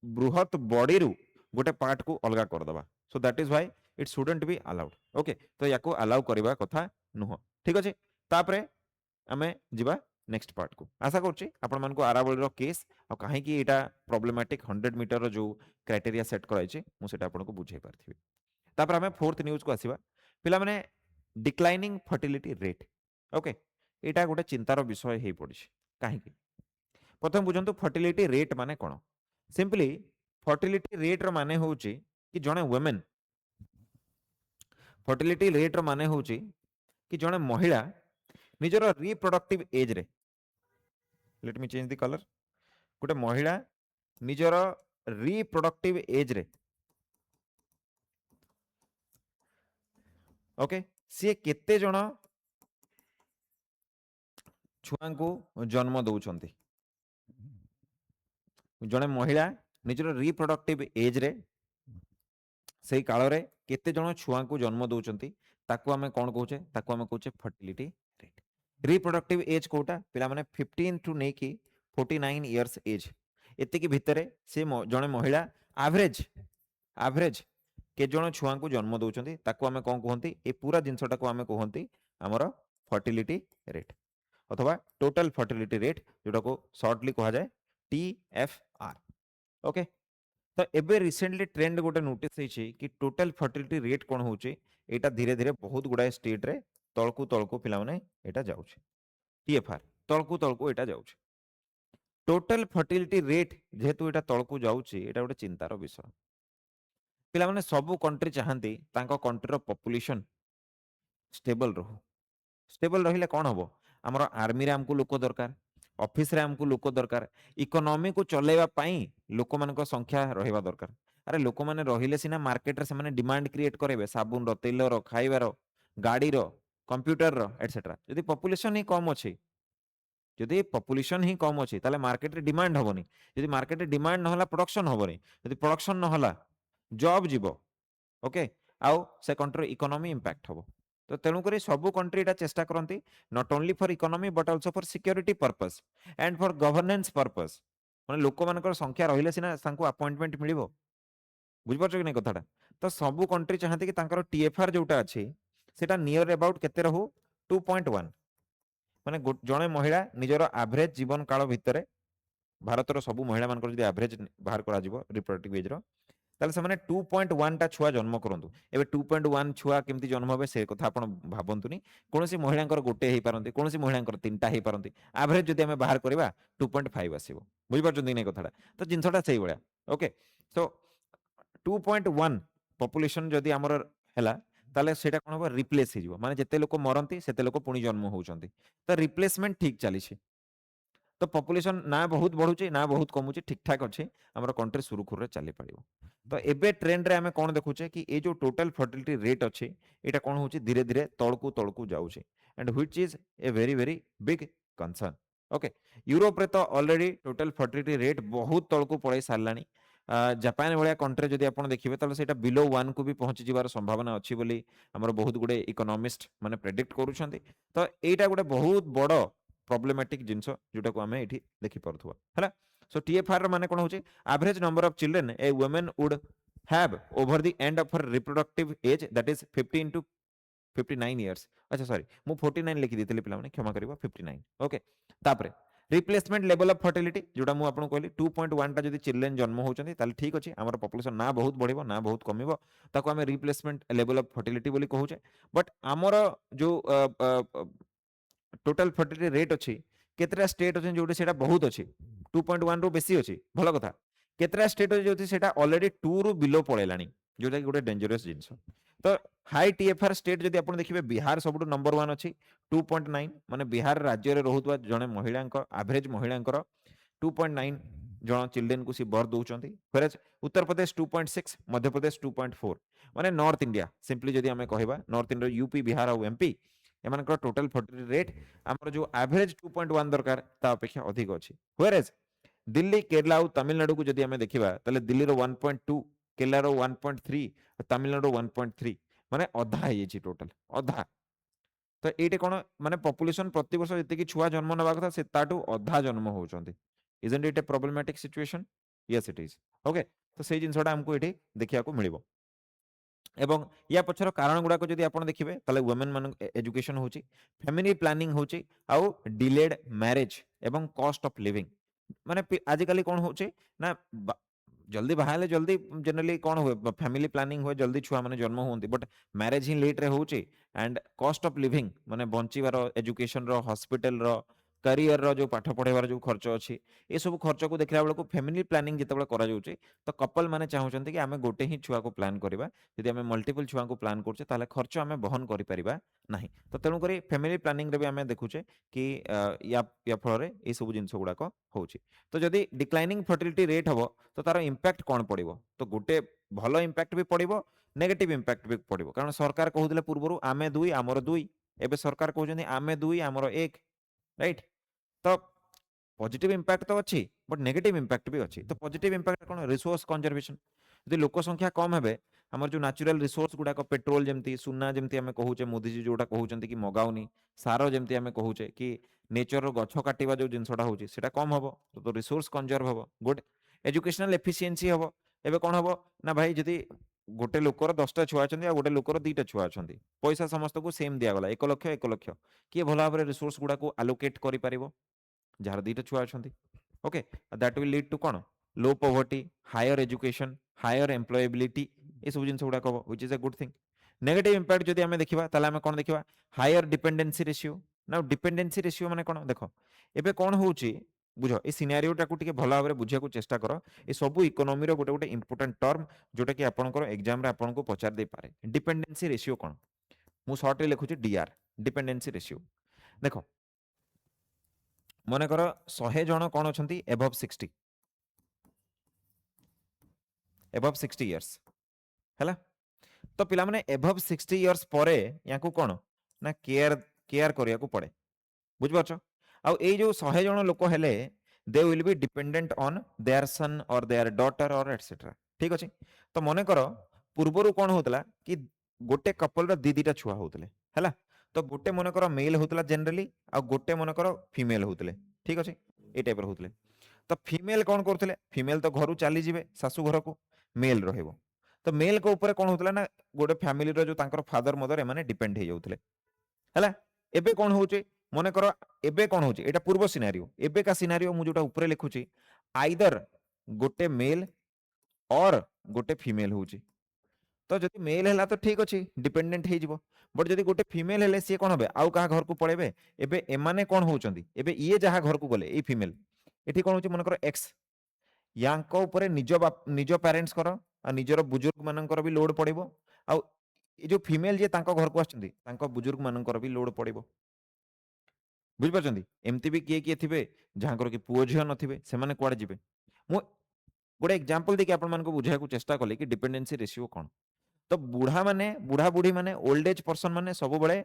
बृहत बॉडी रु गोटे पार्ट को अलगा कर दबा सो that is why it shouldn't be allowed okay तो याको अलाउ करबा कथा नुह ठीक अछि तापरे आमे जिबा नेक्स्ट पार्ट को आशा करछि आपण मन को आरावली रो केस आ काहे कि एटा प्रॉब्लमैटिक 100 मीटर रो जो क्राइटेरिया सेट कराइ छै मु सेटा आपण को बुझाई पारथिबे तापर आमे फोर्थ न्यूज को आसीबा पिला माने डिक्लाइनिंग फर्टिलिटी रेट ओके एटा गोटे चिंतार विषय हे पड़छि काहे कि प्रथम बुझंतु फर्टिलिटी रेट माने कोन सिंपली फर्टिलिटी रेट रो माने होउछि कि जणे वुमेन फर्टिलिटी रेट रो माने होउछि कि जणे महिला निजर रिप्रोडक्टिव एज रे let me change the colour गोटे महिला निजर रिप्रोडक्टिव एज रे ओके सी केते जण छुआ को जन्म दउछंती जणे महिला निजर रिप्रोडक्टिव एज रे से काल रे केते जण छुआ को जन्म दउछंती ताको आमे कोन कहूचे ताको आमे कहूचे फर्टिलिटी रेट रिप्रोडक्टिव एज कोटा पिला माने 15 टू ने की 49 इयर्स एज एते की भितरे से जणे महिला एवरेज के जण छुआ को जन्म दउछंती ताको आमे कोन कहंती ए पूरा जिंसटा को आमे कहंती हमर फर्टिलिटी रेट अथवा टोटल फर्टिलिटी रेट जोटा को शॉर्टली कहा जाए TFR ओके तो एबे रिसेंटली ट्रेंड गोटे नोटिस होइछि कि टोटल फर्टिलिटी रेट कोन होउछि एटा धीरे धीरे बहुत गुडा स्टेट रे तळकु पिला माने एटा जाउछि TFR तळकु एटा जाउछि टोटल फर्टिलिटी रेट जेहेतु एटा तळकु जाउछि एटा गोटे चिंतार विषय पिला माने सब कंट्री चाहंती तांको कंट्री रो पॉपुलेशन स्टेबल रहू स्टेबल रहिले कौन हम आमर आर्मी रे हमको लोक दरकार ऑफिस रे हमको लोक दरकार इकोनॉमी को चलेबा पई लोक मान संख्या रहिबा दरकार अरे लोक माने रहिले सिना मार्केट रे से माने डिमांड क्रिएट करेबे साबुन रो तेल रो खाइबा रो गाड़ी रो कंप्यूटर रो एटसेट्रा यदि पॉपुलेशन ही कम अछि যদি পপুলেশন হি কম ଅଛି তাহলে মার্কেটে ডিমান্ড হবনি, যদি মার্কেটে ডিমান্ড নহলা প্রোডকশন হবনি, যদি প্রোডকশন নহলা জব ଯିବ। ওকে, আউ সে কন্ট্রি ইকোনমি ইম্প্যাক্ট হব। তো তেণুকরি সবু কন্ট্রি এটা চেষ্টা করନ୍ତି not only for economy but also for security purpose and for governance purpose. মানে ଲୋକମାନଙ୍କର ସଂଖ୍ୟା ରହିଲେ ସିନା ତାଙ୍କୁ ଆପଏଣ୍ଟମେଣ୍ଟ ମିଳିବ, ବୁଝିପାରୁଛ କି ନାଇଁ କଥାଟା? ତ ସବୁ କଣ୍ଟ୍ରି ଚାହାନ୍ତି କି ତାଙ୍କର ଟିଏଫଆର ଯୋଉଟା ଅଛି ସେଟା ନିୟର ଆବାଉଟ କେତେ ରହୁ 2.1, ମାନେ ଜଣେ ମହିଳା ନିଜର ଆଭରେଜ ଜୀବନ କାଳ ଭିତରେ ଭାରତର ସବୁ ମହିଳାମାନଙ୍କର ଯଦି ଆଭରେଜ ବାହାର କରାଯିବ ରିପ୍ରଡକ୍ଟିଭ ଏଜ୍ର, ତାହେଲେ ସେମାନେ 2.1ଟା ଛୁଆ ଜନ୍ମ କରନ୍ତୁ। ଏବେ 2.1 ଛୁଆ କେମିତି ଜନ୍ମ ହେବେ ସେ କଥା ଆପଣ ଭାବନ୍ତୁନି। କୌଣସି ମହିଳାଙ୍କର ଗୋଟେ ହେଇପାରନ୍ତି, କୌଣସି ମହିଳାଙ୍କର 3ଟା ହେଇପାରନ୍ତି। ଆଭରେଜ ଯଦି ଆମେ ବାହାର କରିବା 2.5 ଆସିବ। ବୁଝିପାରୁଛନ୍ତି କି ନାଇଁ କଥାଟା? ତ ଜିନିଷଟା ସେଇଭଳିଆ। ଓକେ, ସୋ 2.1 ପପୁଲେସନ ଯଦି ଆମର ହେଲା ତାହେଲେ ସେଇଟା କ'ଣ ହେବ, ରିପ୍ଲେସ୍ ହେଇଯିବ। ମାନେ ଯେତେ ଲୋକ ମରନ୍ତି ସେତେ ଲୋକ ପୁଣି ଜନ୍ମ ହେଉଛନ୍ତି। ତ ରିପ୍ଲେସମେଣ୍ଟ ଠିକ୍ ଚାଲିଛି। ତ ପପୁଲେସନ ନା ବହୁତ ବଢୁଛି ନା ବହୁତ କମୁଛି, ଠିକଠାକ ଅଛି, ଆମର କଣ୍ଟ୍ରି ସୁରୁଖୁରୁରେ ଚାଲିପାରିବ। ତ ଏବେ ଟ୍ରେଣ୍ଡରେ ଆମେ କ'ଣ ଦେଖୁଛେ କି ଏ ଯୋଉ ଟୋଟାଲ ଫର୍ଟିଲିଟି ରେଟ୍ ଅଛି ଏଇଟା କ'ଣ ହେଉଛି ଧୀରେ ଧୀରେ ତଳକୁ ତଳକୁ ଯାଉଛି, and which is a very very big concern. Okay, ୟୁରୋପରେ ତ ଅଲରେଡି ଟୋଟାଲ ଫର୍ଟିଲିଟି ରେଟ୍ ବହୁତ ତଳକୁ ପଳେଇ ସାରିଲାଣି। ଜାପାନ ଭଳିଆ କଣ୍ଟ୍ରି ଯଦି ଆପଣ ଦେଖିବେ ତାହେଲେ ସେଇଟା ବିଲୋ 1କୁ ବି ପହଞ୍ଚି ଯିବାର ସମ୍ଭାବନା ଅଛି ବୋଲି ଆମର ବହୁତ ଗୁଡ଼େ ଇକୋନୋମିଷ୍ଟ ମାନେ ପ୍ରେଡିକ୍ଟ କରୁଛନ୍ତି। ତ ଏଇଟା ଗୋଟେ ବହୁତ ବଡ଼ problematic ଜିନିଷ ଯୋଉଟାକୁ ଆମେ ଏଠି ଦେଖିପାରୁଥିବା ହେଲା। ସୋ ଟିଏଫଆର ମାନେ କ'ଣ ହେଉଛି, average number of children a woman would have over the end of her reproductive age, that is 15 to 59 years। अच्छा सॉरी ମୁଁ 49 लिखि ଦେଇଥିଲି ପିଲାମାନେ, କ୍ଷମା କରିବ, 59। ଓକେ, ତାପରେ ରିପ୍ଲେସମେଣ୍ଟ ଲେଭେଲ ଅଫ ଫର୍ଟିଲିଟି ଯୋଉଟା ମୁଁ ଆପଣଙ୍କୁ କହିଲି 2.1ଟା ଯଦି ଚିଲଡ୍ରେନ୍ ଜନ୍ମ ହେଉଛନ୍ତି ତାହେଲେ ଠିକ୍ ଅଛି, ଆମର ପପୁଲେସନ ନା ବହୁତ ବଢ଼ିବ ନା ବହୁତ କମିବ, ତାକୁ ଆମେ ରିପ୍ଲେସମେଣ୍ଟ ଲେଭେଲ ଅଫ ଫର୍ଟିଲିଟି ବୋଲି କହୁଛେ। ବଟ୍ ଆମର ଯୋଉ ଟୋଟାଲ ଫର୍ଟିଲିଟି ରେଟ୍ ଅଛି, କେତେଟା ଷ୍ଟେଟ୍ ଅଛନ୍ତି ଯୋଉଠି ସେଟା ବହୁତ ଅଛି, 2.1 ରୁ ବେଶୀ ଅଛି, ଭଲ କଥା। କେତେଟା ଷ୍ଟେଟ୍ ଅଛି ଯୋଉଠି ସେଟା ଅଲରେଡି 2 ରୁ ବିଲୋ ପଳେଇଲାଣି, ଯୋଉଟା କି ଗୋଟେ ଡେଞ୍ଜରିୟସ୍ ଜିନିଷ। ତ ହାଇ ଟିଏଫଆର ଷ୍ଟେଟ୍ ଯଦି ଆପଣ ଦେଖିବେ ବିହାର ସବୁଠୁ ନମ୍ବର 1 ଅଛି 2.9, ମାନେ ବିହାର ରାଜ୍ୟରେ ରହୁଥିବା ଜଣେ ମହିଳାଙ୍କ ଆଭରେଜ ମହିଳାଙ୍କର 2.9 ଜଣ ଚିଲଡ୍ରେନକୁ ସେ ବର୍ଥ ଦଉଛନ୍ତି। ଉତ୍ତରପ୍ରଦେଶ 2.6, ମଧ୍ୟପ୍ରଦେଶ 2.4, ମାନେ ନର୍ଥ ଇଣ୍ଡିଆ ସିମ୍ପଲି ଯଦି ଆମେ କହିବା ନର୍ଥ ଇଣ୍ଡିଆ ୟୁପି ବିହାର ଆଉ ଏମପି ଏମାନଙ୍କର ଟୋଟାଲ ଫର୍ଟିଲିଟି ରେଟ୍ ଆମର ଯୋଉ ଆଭରେଜ 2.1 ଦରକାର ତା ଅପେକ୍ଷା ଅଧିକ ଅଛି। ହ୍ୱେରେଜ୍ ଦିଲ୍ଲୀ, କେରଳ ଆଉ ତାମିଲନାଡୁକୁ ଯଦି ଆମେ ଦେଖିବା ତାହେଲେ ଦିଲ୍ଲୀର 1.2, କେରଳାର 1.3, ତାମିଲନାଡୁର 1.3, ମାନେ ଅଧା ହେଇଯାଇଛି ଟୋଟାଲ ଅଧା। ତ ଏଇଟା କ'ଣ, ମାନେ ପପୁଲେସନ ପ୍ରତିବର୍ଷ ଯେତିକି ଛୁଆ ଜନ୍ମ ନେବା କଥା ସେ ତାଠୁ ଅଧା ଜନ୍ମ ହେଉଛନ୍ତି। Isn't it a problematic situation? Yes it is. Okay, ତ ସେଇ ଜିନିଷଟା ଆମକୁ ଏଠି ଦେଖିବାକୁ ମିଳିବ। ଏବଂ ୟା ପଛର କାରଣ ଗୁଡ଼ାକ ଯଦି ଆପଣ ଦେଖିବେ ତାହେଲେ ୱିମେନ୍ ମାନଙ୍କ ଏଜୁକେସନ ହେଉଛି, ଫ୍ୟାମିଲି ପ୍ଲାନିଂ ହେଉଛି, ଆଉ ଡିଲେଡ୍ ମ୍ୟାରେଜ ଏବଂ କଷ୍ଟ ଅଫ୍ ଲିଭିଂ। ମାନେ ଆଜିକାଲି କ'ଣ ହେଉଛି ନା ଜଲ୍ଦି ବାହା ହେଲେ ଜଲ୍ଦି ଜେନେରାଲି କ'ଣ ହୁଏ, ଫ୍ୟାମିଲି ପ୍ଲାନିଂ ହୁଏ, ଜଲ୍ଦି ଛୁଆମାନେ ଜନ୍ମ ହୁଅନ୍ତି, ବଟ୍ ମ୍ୟାରେଜ ହିଁ ଲେଟ୍ରେ ହେଉଛି। ଆଣ୍ଡ କଷ୍ଟ ଅଫ୍ ଲିଭିଂ ମାନେ ବଞ୍ଚିବାର, ଏଜୁକେସନର, ହସ୍ପିଟାଲର, କ୍ୟାରିୟରର ଯୋଉ ପାଠ ପଢ଼ାଇବାର ଯୋଉ ଖର୍ଚ୍ଚ ଅଛି, ଏସବୁ ଖର୍ଚ୍ଚକୁ ଦେଖିଲା ବେଳକୁ ଫ୍ୟାମିଲି ପ୍ଲାନିଂ ଯେତେବେଳେ କରାଯାଉଛି ତ କପଲ ମାନେ ଚାହୁଁଛନ୍ତି କି ଆମେ ଗୋଟେ ହିଁ ଛୁଆକୁ ପ୍ଲାନ୍ କରିବା, ଯଦି ଆମେ ମଲ୍ଟିପଲ ଛୁଆଙ୍କୁ ପ୍ଲାନ୍ କରୁଛେ ତାହେଲେ ଖର୍ଚ୍ଚ ଆମେ ବହନ କରିପାରିବା ନାହିଁ। ତ ତେଣୁକରି ଫ୍ୟାମିଲି ପ୍ଲାନିଂରେ ବି ଆମେ ଦେଖୁଛେ କି ୟା ଫଳରେ ଏଇସବୁ ଜିନିଷ ଗୁଡ଼ାକ ହେଉଛି। ତ ଯଦି ଡିକ୍ଲାଇନିଂ ଫର୍ଟିଲିଟି ରେଟ୍ ହେବ ତ ତାର ଇମ୍ପାକ୍ଟ କ'ଣ ପଡ଼ିବ? ତ ଗୋଟେ ଭଲ ଇମ୍ପାକ୍ଟ ବି ପଡ଼ିବ, ନେଗେଟିଭ ଇମ୍ପାକ୍ଟ ବି ପଡ଼ିବ। କାରଣ ସରକାର କହୁଥିଲେ ପୂର୍ବରୁ ଆମେ 2 ଆମର 2, ଏବେ ସରକାର କହୁଛନ୍ତି ଆମେ 2 ଆମର 1, ରାଇଟ୍? ତ ପଜିଟିଭ ଇମ୍ପାକ୍ଟ ତ ଅଛି ବଟ୍ ନେଗେଟିଭ ଇମ୍ପାକ୍ଟ ବି ଅଛି। ତ ପଜିଟିଭ ଇମ୍ପାକ୍ଟ କ'ଣ, ରିସୋର୍ସ କନଜରଭେସନ। ଯଦି ଲୋକ ସଂଖ୍ୟା କମ୍ ହେବେ ଆମର ଯୋଉ ନ୍ୟାଚୁରାଲ ରିସୋର୍ସ ଗୁଡ଼ାକ, ପେଟ୍ରୋଲ ଯେମିତି, ସୁନା ଯେମିତି ଆମେ କହୁଛେ, ମୋଦିଜୀ ଯୋଉଟା କହୁଛନ୍ତି କି ମଗାଉନି, ସାର ଯେମିତି ଆମେ କହୁଛେ କି ନେଚରର ଗଛ କାଟିବା ଯୋଉ ଜିନିଷଟା ହେଉଛି ସେଟା କମ୍ ହେବ, ତ ରିସୋର୍ସ କନଜର୍ଭ ହେବ। ଗୁଡ୍। ଏଜୁକେସନାଲ ଏଫିସିଏନ୍ସି ହେବ। ଏବେ କ'ଣ ହେବ ନା ଭାଇ, ଯଦି ଗୋଟେ ଲୋକର 10ଟା ଛୁଆ ଅଛନ୍ତି ଆଉ ଗୋଟେ ଲୋକର 2ଟା ଛୁଆ ଅଛନ୍ତି, ପଇସା ସମସ୍ତଙ୍କୁ ସେମ୍ ଦିଆଗଲା, 1 ଲକ୍ଷ 1 ଲକ୍ଷ, କିଏ ଭଲ ଭାବରେ ରିସୋର୍ସ ଗୁଡ଼ାକୁ ଆଲୋକେଟ୍ କରିପାରିବ? ଯାହାର 2ଟା ଛୁଆ ଅଛନ୍ତି। Okay, that will lead to କ'ଣ, low poverty, higher education, higher employability, ये सब जिन गुड़ाक हम, which is a good thing. Negative impact जदि आम देखा ताले आम कौन देखा, हायर डिपेंडेंसी रेशियो। ना डिपेंडेंसी रेशियो माने कौन देख, एबे कौन होउची बुझ, ए सिनेरियोटा को टिके भल भाव में बुझिया चेष्टा कर। ए सब इकोनॉमी रो गोटे गोटे इंपोर्टेंट टर्म जोटा कि आपनकर एग्जाम रे आपनको पचार दे पारे। डिपेंडेंसी रेशियो कौन, मु शॉर्ट रे लिखुची डीआर, डिपेंडेंसी रेशियो। देखो मन कर 100 जन कौन अछंती एबव 60, एबव 60 इयर्स हैला। तो पिला माने एबव 60 इयर्स परे याकू कौन ना केयर केयर करिया को पड़े, बुझ पाछो। आउ ए जो 100 जन लोक हेले they will be dependent on their son और देयर डॉटर और एटसेट्रा ठीक अछि तो मने करो पूर्वरु कोन होतला कि गोटे कपल रो दीटा छुआ होतले हैला तो गोटे मने करो मेल होतला जनरली आ गोटे मने करो फीमेल होतले ठीक अछि ए टाइप रो होतले तो फीमेल कौन करते फीमेल तो घर चली जाए शाशु घर को मेल रहिबो तो मेल को ऊपर कौन होतला ना गोटे फैमिली रो जो तांकर फादर मदर एमाने डिपेंड हे जाउतले हैला एबे कौन होचे मने करो एबे कौन होचे एटा पूर्व सिनारियो एबे का सिनारियो मु जोटा ऊपर लिखुची आइदर गोटे मेल और गोटे फीमेल होची तो जदि मेल हैला तो ठीक अछि डिपेंडेंट हे जिवो बट जदि गोटे फीमेल हेले सी कोन होबे आउ का घर को पळेबे एबे एमाने कोन होचंदी एबे ये जहा घर को गले ए फीमेल एठी कोन होची मन करो एक्स यांको ऊपर निज पेरेंट्स करो आ निजर बुजुर्ग मानकर भी लोड पड़िबो आ ए जो फीमेल जे तांको घर को आछंदी तांको बुजुर्ग मानकर भी लोड पड़िबो बुझ परचंदी एमती भी किए थिबे जहांकर कि पुओ झियो नथिबे से माने कुआडे जिबे मु गोटे एग्जांपल देके आपण मानको बुझाय को चेष्टा कले कि डिपेंडेंसी रेशियो कोन तो बुढ़ा माने बुढ़ा बुढ़ी माने ओल्ड एज पर्सन माने सब बळे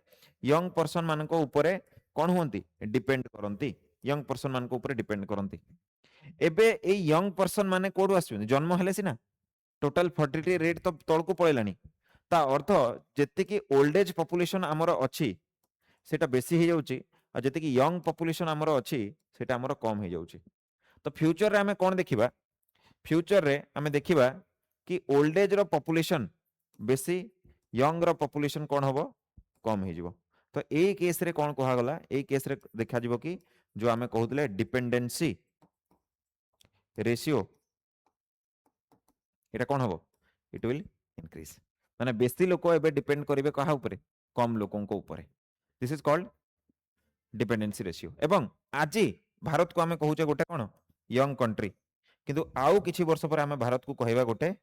यंग पर्सन मानको ऊपर कोन हुंती डिपेंड करंती यंग पर्सन मानको ऊपर डिपेंड करंती एबे ए यंग पर्सन माने कोडू आसुनी जन्म हेले सिना टोटल फर्टिलिटी रेट तो तळको पळेलानी ता अर्थ जेते कि ओल्ड एज पॉपुलेशन हमर अछि सेटा बेसी हे जाउची आ जेते कि यंग पॉपुलेशन हमर अछि सेटा हमर कम हे जाउची तो फ्यूचर रे हमें कोन देखिबा फ्यूचर रे हमें देखिबा कि ओल्ड एज रो पॉपुलेशन बेसी यंग रो पॉपुलेशन कोन हबो कम हे जिवो तो ए केस रे कोन कहा गला ए केस रे देखा जिवो कि जो हमें कहउतले डिपेंडेंसी रेशियो एटा कोन हबो इट विल इंक्रीज माने बेसी लोक एबे डिपेंड करिवे कहा ऊपर कम लोकों को ऊपर this is called dependency ratio एवं आजी भारत को हमें कहूचे गोटे कोन यंग कंट्री किंतु आउ किछि वर्ष पर हमें भारत को कहबा गोटे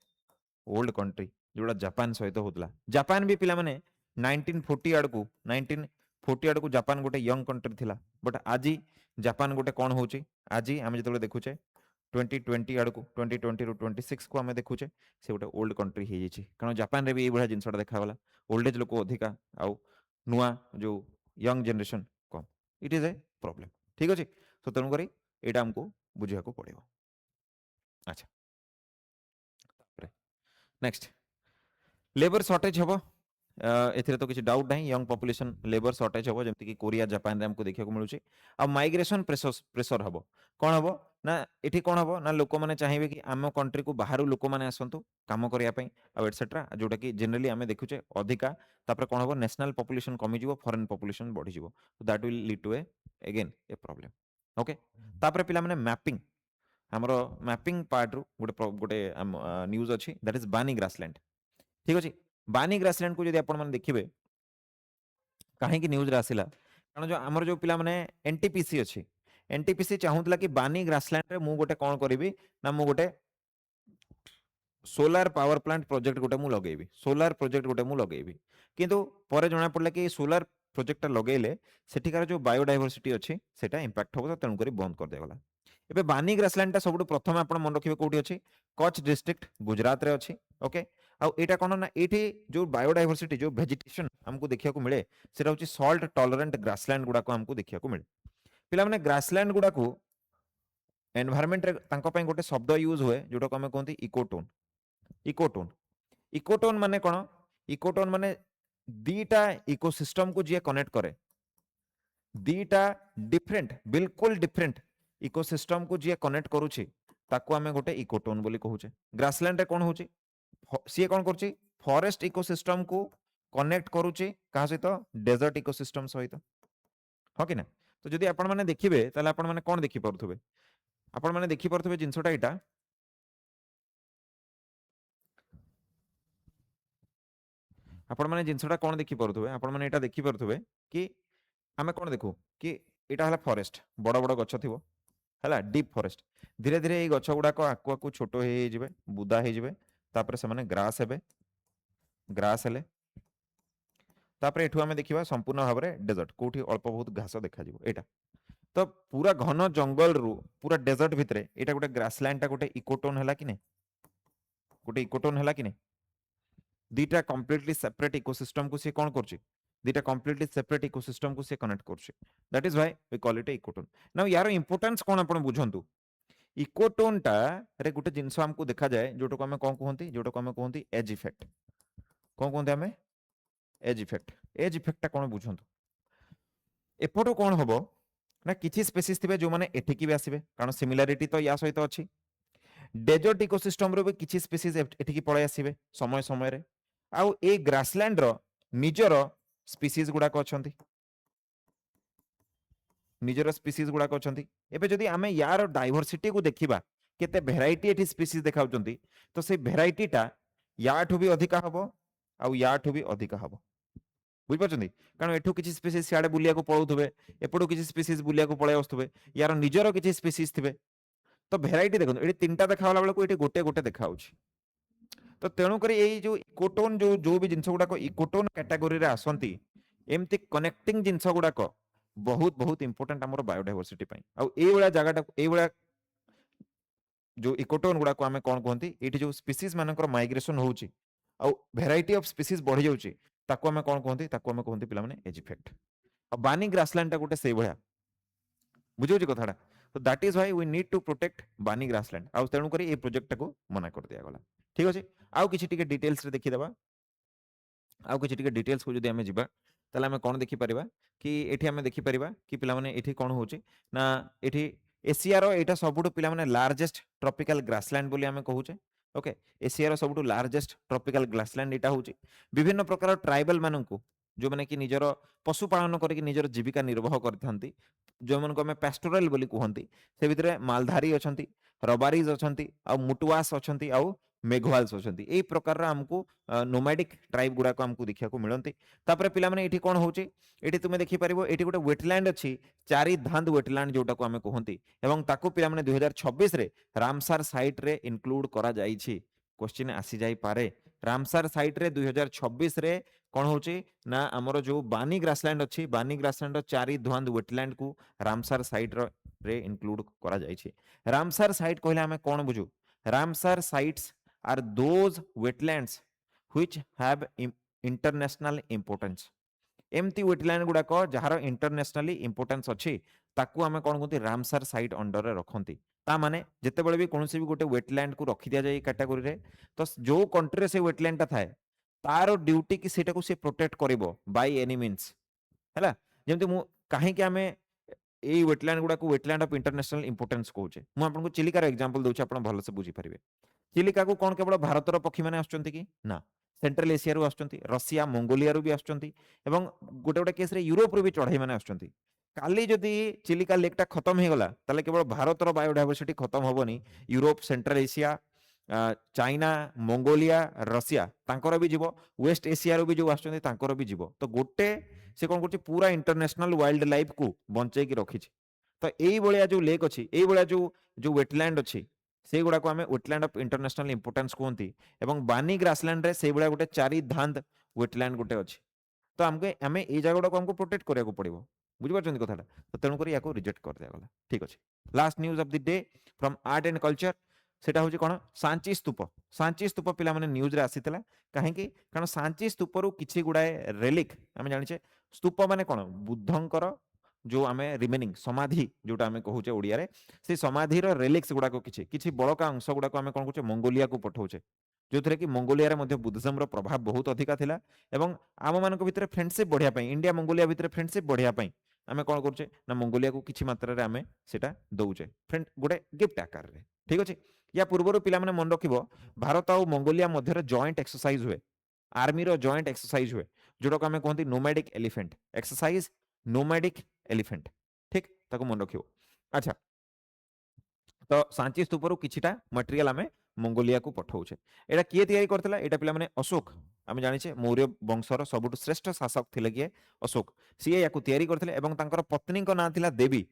ओल्ड कंट्री जोड़ा जापान सहित होतला जापान भी पिला माने 1940 आड़ को 1940 आड़ को जापान गोटे यंग कंट्री थिला बट आजी जापान गोटे कोन होची आजी हमें जतले देखुचे 2020 आड़ को 2020 रु 26 को हमें देखुचे से गोटे ओल्ड कंट्री हे जेछि कारण जापान रे भी ए बढा जिंसटा देखा गला ओल्ड एज लोक अधिका आउ नुआ जो young generation come it is a problem ठीक अछि तो तनु करी एटा हमको बुझिया को पड़िबो अच्छा नेक्स्ट लेबर शॉर्टेज हबो एथिरे तो किसी डाउट नहीं यंग पॉपुलेशन लेबर शॉर्टेज हबो जेमति कि कोरिया जापान रे हमको देखिया को मिलुची आ माइग्रेशन प्रेशर हबो कोन हबो ना एठी कोन हबो ना लोक माने चाहिबे कि आम कंट्री को बाहरु लोक माने आसंतु काम करिया पई आ एटसेट्रा जोटा कि जनरली हमें देखुचे अधिका तापर कोन हबो नेशनल पॉपुलेशन कमी जिवो फॉरेन पॉपुलेशन बढ़ी जिवो तो that will lead to a again a problem okay तापर पिला माने मैपिंग हमरो मैपिंग पार्ट रु गोटे न्यूज अछि दैट इज बानी ग्रासलैंड ठीक अछि बानी ग्रासलैंड को जदि आपण माने देखिबे काहे कि न्यूज रे आसिला कारण जो हमर जो पिला माने एनटीपीसी अछि एनटीपीसी चाहुतला कि बानी ग्रासलैंड रे मु गोटे कोन करिवि ना मु गोटे सोलार पावर प्लांट प्रोजेक्ट गोटे मु लगेबी सोलार प्रोजेक्ट गोटे मु लगेबी किंतु परे जणा पड़ला कि सोलार प्रोजेक्ट लगेले सेठिकार जो बायोडायवर्सिटी अछि सेटा इंपैक्ट होबो तणु करी बंद कर देगला एबे बानी ग्रासलैंड ता सबुठु प्रथम आपण मन रखिबे कोठी अछि कच्छ डिस्ट्रिक्ट गुजरात रे अछि ओके आ एटा कोन ना एठी जो बायोडायवर्सिटी जो वेजिटेशन हमको देखिया को मिले सेटा होची सॉल्ट टॉलरेंट ग्रासलैंड गुडा को हमको देखिया को मिले पिला माने ग्रासलैंड गुडा को एनवायरनमेंट रे तांको पय गोटे शब्द यूज होए जोटा को हम कहंती इकोटोन इकोटोन इकोटोन माने कोन इकोटोन माने दीटा इकोसिस्टम को जे कनेक्ट करे दीटा डिफरेंट बिल्कुल डिफरेंट इकोसिस्टम को जे कनेक्ट करूची ताको हमें गोटे इकोटोन बोली कहूचे ग्रासलैंड रे कोन होची सी कोन करची फॉरेस्ट इकोसिस्टम को कनेक्ट करूची कहा सहित डेजर्ट इकोसिस्टम सहित हो कि ना तो जदि आपण माने देखिबे ताले आपण माने कोन देखि परथुबे आपण माने देखि परथुबे जिंसटा एटा आपण माने जिंसटा कोन देखि परथुबे आपण माने एटा देखि परथुबे कि हमें कोन देखु कि एटा हला फॉरेस्ट बड़ बड़ गछ थिबो हला डीप फॉरेस्ट धीरे धीरे ए गछ गुडा को आकु आकु छोटो हे जिवे बुदा हे जिवे तापर से माने ग्रास हेबे ग्रास हेले तापर एठु हमें देखिबा संपूर्ण भाबरे डेजर्ट कोठी अल्प बहुत घास देखा जिवो एटा तो पूरा घन जंगल रु पूरा डेजर्ट भितरे एटा गोटे ग्रासलैंड ता गोटे इकोटोन हला कि नै गोटे इकोटोन हला कि नै दीटा कंप्लीटली सेपरेट इकोसिस्टम को से कोन करची दुटा कंप्लीटली सेपरेट इकोसिस्टम को से कनेक्ट करछे that is why we call it ecotone now यार इंपोर्टेंस कोन आपण बुझंतु इकोटोन टा रे गुटे जिंस हमको देखा जाए जोटो को हमें कोन कहंती जोटो को हमें कहंती एज इफेक्ट कोन कहंती हमें एज इफेक्ट टा कोन बुझंतु एपटो कोन हबो ना किछि स्पेसीज थिबे जो माने एठिकी भी आसीबे कारण सिमिलरिटी तो या सहित अछि डेजर्ट इकोसिस्टम रो भी किछि स्पेसीज एठिकी पळय आसीबे समय समय रे आउ ए ग्रासलैंड रो निजर स्पीसीज गुडा को अछंती निजर स्पीसीज गुडा को अछंती एबे जदी हमें यार डाइवर्सिटी को देखिबा केते भेराइटी एठी स्पीसीज देखाउचंती तो से भेराइटी टा याठु भी अधिका हबो आउ याठु भी अधिका हबो बुझ पाछंती कारण एठु किछि स्पीसीज सियाडे बुलिया को पळौथबे एपडो किछि स्पीसीज बुलिया को पळय आस्तबे यार निजर किछि स्पीसीज थिबे तो भेराइटी देखो एठी तीनटा देखावला बेला को एठी गोटे गोटे देखाउछि तो तेणु करी एई जो इकोटोन जो भी जिंस गुडा को इकोटोन कैटेगरी रे आसंती एमती कनेक्टिंग जिंस गुडा को बहुत बहुत इंपोर्टेंट हमर बायोडायवर्सिटी पई आ एई वाला जगहटा एई वाला जो इकोटोन गुडा को हमें कोन कहंती एठी जो स्पीसीज मानकर माइग्रेशन होउची आ वेराइटी ऑफ स्पीसीज बढ़ी जाउची ताको हमें कोन कहंती ताको हमें कहंती पिला माने एज इफेक्ट आ बानी ग्रासलैंड टा गोटे सेई भया बुझौची कथाटा तो that is why we need to protect बानी ग्रासलैंड आ तेणु करी ए प्रोजेक्ट को मना कर दिया गला ठीक अछि आउ किछि टिके डिटेल्स रे देखि देबा आउ किछि टिके डिटेल्स को जदी हमें जिबा तले हमें कोन देखि परिबा कि एठी हमें देखि परिबा कि पिला माने एठी कोन होउची ना एठी एशिया रो एटा सबुटो पिला माने लार्जेस्ट ट्रॉपिकल ग्रासलैंड बोली हमें कहूचे ओके एशिया रो सबुटो लार्जेस्ट ट्रॉपिकल ग्रासलैंड एटा होउची विभिन्न प्रकार ट्राइबल माननकु जो माने कि निजर पशु पालन करके निजर जीविका निर्वाह करथांती जो मन को हमें पेस्टोरल बोली कहंती से भितरे मालधारी अछंती रबारीज अछंती आ मुटवास अछंती आ मेघवाल्स अछंती एई प्रकार रा हमको नोमैडिक ट्राइब गुडा को हमको देखिया को मिलंती तापर पिला माने एठी कोन होउची एठी तुमे देखि परिबो एठी गोटे वेटलैंड अछि चारि धांद वेटलैंड जोटा को हमें कहंती एवं ताको पिला माने 2026 रे रामसर साइट रे इंक्लूड करा जाईछि क्वेश्चन आसी जाई पारे रामसर साइट रे 2026 रे कोन होउची ना हमरो जो बानी ग्रासलैंड अछि बानी ग्रासलैंड रो चारि धांद वेटलैंड को रामसर साइट रे इंक्लूड करा जाईछि रामसर साइट कहले हमें कोन बुझू Ramsar sites are those wetlands which have international importance एमती वेटलैंड गुडा को जहार इंटरनेशनली इंपोर्टेंस अछि ताकू हमें कोन कहंती रामसर साइट अंडर रे रखंती ता माने जते बेले भी कोनोसी भी गोटे वेटलैंड को रखि दिया जाय कैटेगरी रे तो जो कंट्री रे से वेटलैंड ता थाए तारो ड्यूटी कि सेटा को से प्रोटेक्ट करिवो बाय एनी मींस हैला जेमते मु काहे कि हमें एई वेटलैंड गुडा को वेटलैंड ऑफ इंटरनेशनल इंपोर्टेंस कहूचे मु आपन को चिलिका रो एग्जांपल दोछ आपन भलो से बुझी परिबे चिलिका को कौन केवल भारत पक्षी मैंने आसुचंती कि ना सेंट्रल एशिया रु आसुचंती रशिया मंगोलिया रु भी आसुचंती एवं गोटे गोटे केस रे यूरोप रु भी चढ़ाई मैंने आसुचंती काली जदि चिलिका लेक टा खत्म हो गला ताले केवल भारत रो बायोडायवर्सिटी खत्म होबनी Europe Central Asia China Mongolia Russia तांकर भी जीवो वेस्ट एशिया रु भी जो आसुचंती तांकर भी जीवो तो गोटे से कोन करछि पूरा इंटरनेशनल वाइल्ड लाइफ को बंचै की रखी तो एई बळिया जो लेक अछि एई बळिया जो वेटलैंड अछि से गुडा को हमें वेटलैंड ऑफ इंटरनेशनल इंपोर्टेंस कहंती एवं बानी ग्रासलैंड रे से बळिया गोटे चारि धांद वेटलैंड गोटे अछि तो हमके हमें एई जागडा को हमको प्रोटेक्ट करिया को पड़िबो बुझि पाछन कथाटा तो तेणु करी याको रिजेक्ट कर दिया गला ठीक अछि last news of the day from art and culture सेटा होची कोन सांची स्तूप पिला माने न्यूज रे आसीतला काहे कि कारण सांची स्तूप रु किछि गुडाए रेलिक हमें जानिछे स्तूप माने कोन बुद्धंकर जो आमे रिमेनिंग समाधि जोटा आमे कहूचे ओडिया रे से समाधि रो रेलिक्स गुडा को किछि बड़का अंश गुडा को आमे कोन कहूचे मंगोलिया को पठौचे जो थरे कि मंगोलिया रे मध्ये बुद्धिज्म रो प्रभाव बहुत अधिका थिला एवं आम मान को भितरे फ्रेंडशिप बढ़िया पई इंडिया मंगोलिया भितरे फ्रेंडशिप बढ़िया पई आमे कोन करचे ना मंगोलिया को किछि मात्रा रे आमे सेटा दउचे फ्रेंड गोटे गिफ्ट आकार रे ठीक अछि या पूर्वरो पिला माने मन रखिबो भारत और मंगोलिया मध्ये रे जॉइंट एक्सरसाइज हुए आर्मी रो जॉइंट एक्सरसाइज हुए जोटा को आमे कहंती nomadic elephant exercise nomadic elephant ठीक ताको मन रखियो अच्छा तो सांची स्तूप रु किछिटा मटेरियल आमे मंगोलिया को पठौछे एटा किए तयारी करथिला एटा पिला माने अशोक आमे जानिछे मौर्य वंशर सबुटु श्रेष्ठ शासक थिले किए अशोक सिए याको तयारी करथिले एवं तांकर पत्नी को नाम थिला देवी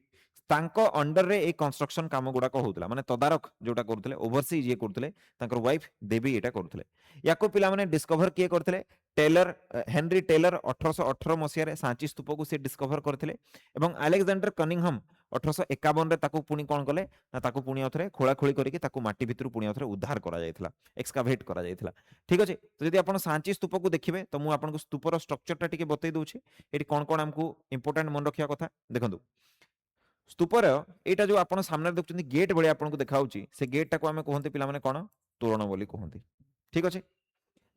तांको अंडर रे ए कंस्ट्रक्शन काम गुडा को होतला माने तदारक जोटा करथिले ओवरसी जे करथिले तांकर वाइफ देवी एटा करथिले याको पिला माने डिस्कवर किए करथिले टेलर हेनरी टेलर 1818 मसिया रे सांची स्तूप को से डिस्कवर करथिले एवं अलेक्जेंडर कनिंगहम 1851 रे ताकू पुणी कोन कले ना ताकू पुणी अथरे खोळाखोळी करिकि ताकू माटी भितरु पुणी अथरे उद्धार करा जायथिला, एक्सकावेट करा जायथिला। ठीक अछि, तो जदि आपण सांची स्तूप को देखिबे तो मु आपनको स्तूपर स्ट्रक्चर टा टिके बतै दउछि। एटी कोन हमकु इंपोर्टेंट मन रखिया कथा देखंतु। स्तूपर एटा जो आपण सामने देखुछन्ती गेट भଳି आपनको देखाउछि, से गेट टा को हमें कहंती पिला माने कोन तोरण बोली कहंती। ठीक अछि,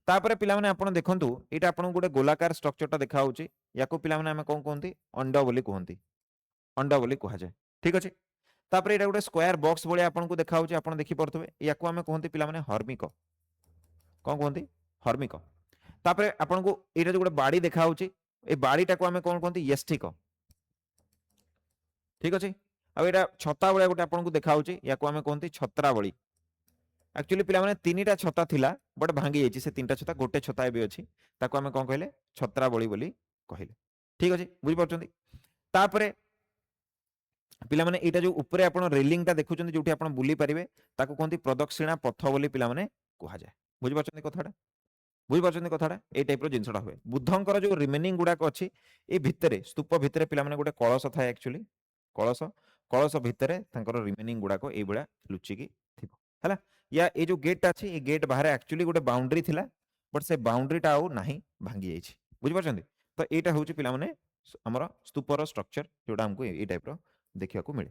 तापरे पिला माने आपण देखंतु एटा आपण गोटे गोलाकार स्ट्रक्चर टा देखाउछि, याको पिला माने हमें कोन कहंती अंड बोली कहंती, अंड बोली कहा जाय। ठीक अछि, तापरे एटा गोटे स्क्वायर बॉक्स भଳି आपनको देखाउछि, आपण देखि परथबे, याको हमें कहंती पिला माने हर्मिक, कोन कहंती हर्मिक। तापरे आपनको एटा जो गोटे बाड़ी देखाउछि, ए बाड़ीटा को हमें कोन कहंती यष्टिक। ठीक अछि, आ एटा छता भଳି गोटे आपनको देखाउछि, याको हमें कहंती छत्रावली। एक्चुअली पिला माने तीनटा छता थिला बट भांगी जायछि, से तीनटा छता गोटे छता एबे अछि, ताको हमें कोन कहले छत्रावली बोली कहले। ठीक अछि, बुझि परछन्ती। तापरे पिला माने एटा जो ऊपरे आपण रेलिंग टा देखुछन्ती, जोठी आपण बुली परिबे, ताको कहंती प्रदक्षिणा पथ बोली पिला माने कहा जाय। बुझि परछन्ती कथाटा, बुझि परछन्ती कथाटा, ए टाइप रो जिंसडा होय। बुद्धंकर जो रिमेनिंग गुडा को अछि, ए भितरे स्तूप भितरे पिला माने गोटे कळस थाए, एक्चुअली कळस, कळस भितरे तांकर रिमेनिंग गुडा को ए बळा लुचिकी थिबो हला। या ए जो गेट अछि, ए गेट बाहर एक्चुअली गोटे बाउंड्री थिला, बट से बाउंड्री टा आउ नाही भांगी जायछि। बुझि परछन्ती, तो एटा होउछि पिला माने हमर स्तूपर स्ट्रक्चर, जोटा हमको ए टाइप रो देखिया को मिले।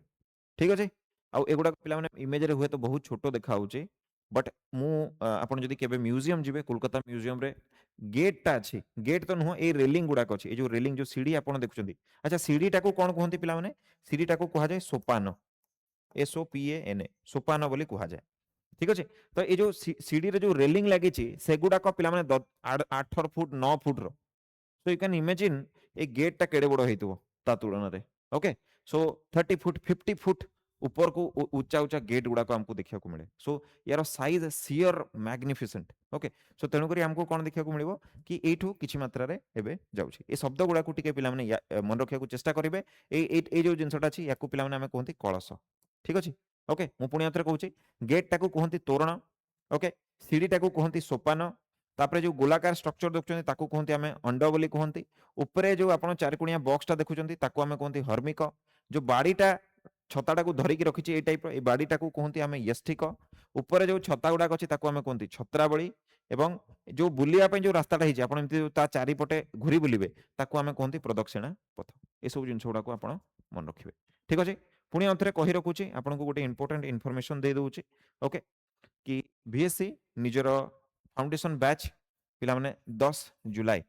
ठीक अछि, आ एगुडा पिला माने इमेज रे हुए तो बहुत छोटो देखा होउछि, बट मु आपण जदि केबे म्यूजियम जिबे, कोलकाता म्यूजियम रे गेट टा अछि, गेट तो नुह ए रेलिंग गुडा को अछि, ए जो रेलिंग जो सीढ़ी आपण देखुछन्ती, अच्छा सीढ़ी टा को कोन कहंती पिला माने, सीढ़ी टा को कहा जाय सोपान, SOPAN, सोपान बोली कहा जाय। ठीक अछि, तो ए जो सीढ़ी रे जो रेलिंग लागि छि, सेगुडा को पिला माने 8 फुट 9 फुट रो। So you can imagine a gate टा केडे बड़ हेतुओ ता तुलन रे। ओके, सो 30 फुट 50 फुट ऊपर को ऊंचा ऊंचा गेट गुडा को हमको देखिया को मिले। सो यार साइज सियर मैग्निफिसेंट। ओके, सो तेनु करी हमको कोन देखिया को मिलिबो कि एठू किछि मात्रा रे एबे जाउछि। ए शब्द गुडा को टिके पिला माने मन रखिया को चेष्टा करिवे। ए जो जिंसटा अछि याकू पिला माने हमें कहंती कळस। ठीक अछि, ओके मु पुणी आथरे कहूछि, गेट टा को कहंती तोरण। ओके, सीढ़ी टा को कहंती सोपान। तापरे जो गोलाकार स्ट्रक्चर देखुछन्ती ताकू कहंती हमें अंड बोली कहंती। ऊपरे जो आपण चारकोणिया बॉक्स टा देखुछन्ती ताकू हमें कहंती हर्मिक। जो बाड़ीटा छताटा को धरिकी रखिछि ए टाइप रो, ए बाड़ीटा को कहंती हमें यष्टिक। ऊपरे जो छता गुडा अछि ताकू हमें कहंती छत्रावली। एवं जो बुलिया पे जो रास्ताटा हिछि, आपण एमती ता चारि पटे घुरी बुलिबे, ताकू हमें कहंती प्रदक्षिणा पथ। ए सब जिंस गुडा को आपण मन रखिबे। ठीक अछि, पुणी अंतरे कहि रखुछि आपण को गोटे इंपोर्टेंट इन्फॉर्मेशन दे दउछि। ओके, कि VSC निजर फाउंडेशन बैच पिला माने 10 जुलाई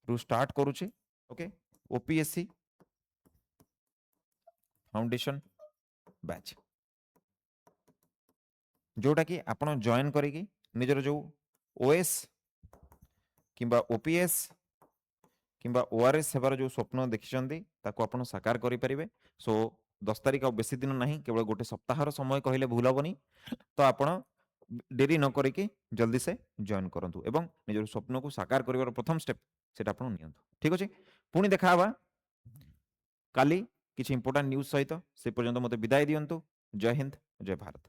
रु स्टार्ट करूछि। ओके, OPSC फाउंडेशन बैच, जोटा कि आपण जॉइन करिकी निजर जो OS किंबा OPS किंबा ORS हेबार जो स्वप्न देखिछन्ती ताको आपण साकार करि परिबे। सो 10 तारिख आ बेसी दिन नाही, केवल गोटे सप्ताहर समय कहले भूल हबनी। तो आपण डेरी न करिकी जल्दी से जॉइन करंतु एवं निजर स्वप्न को साकार करिवार प्रथम स्टेप सेटा आपण नियंतु। ठीक अछि, पुणी देखा हबा काली किछि इंपोर्टेंट न्यूज सहित। से पर्यंत मते विदाय दियंतु। जय हिंद, जय भारत।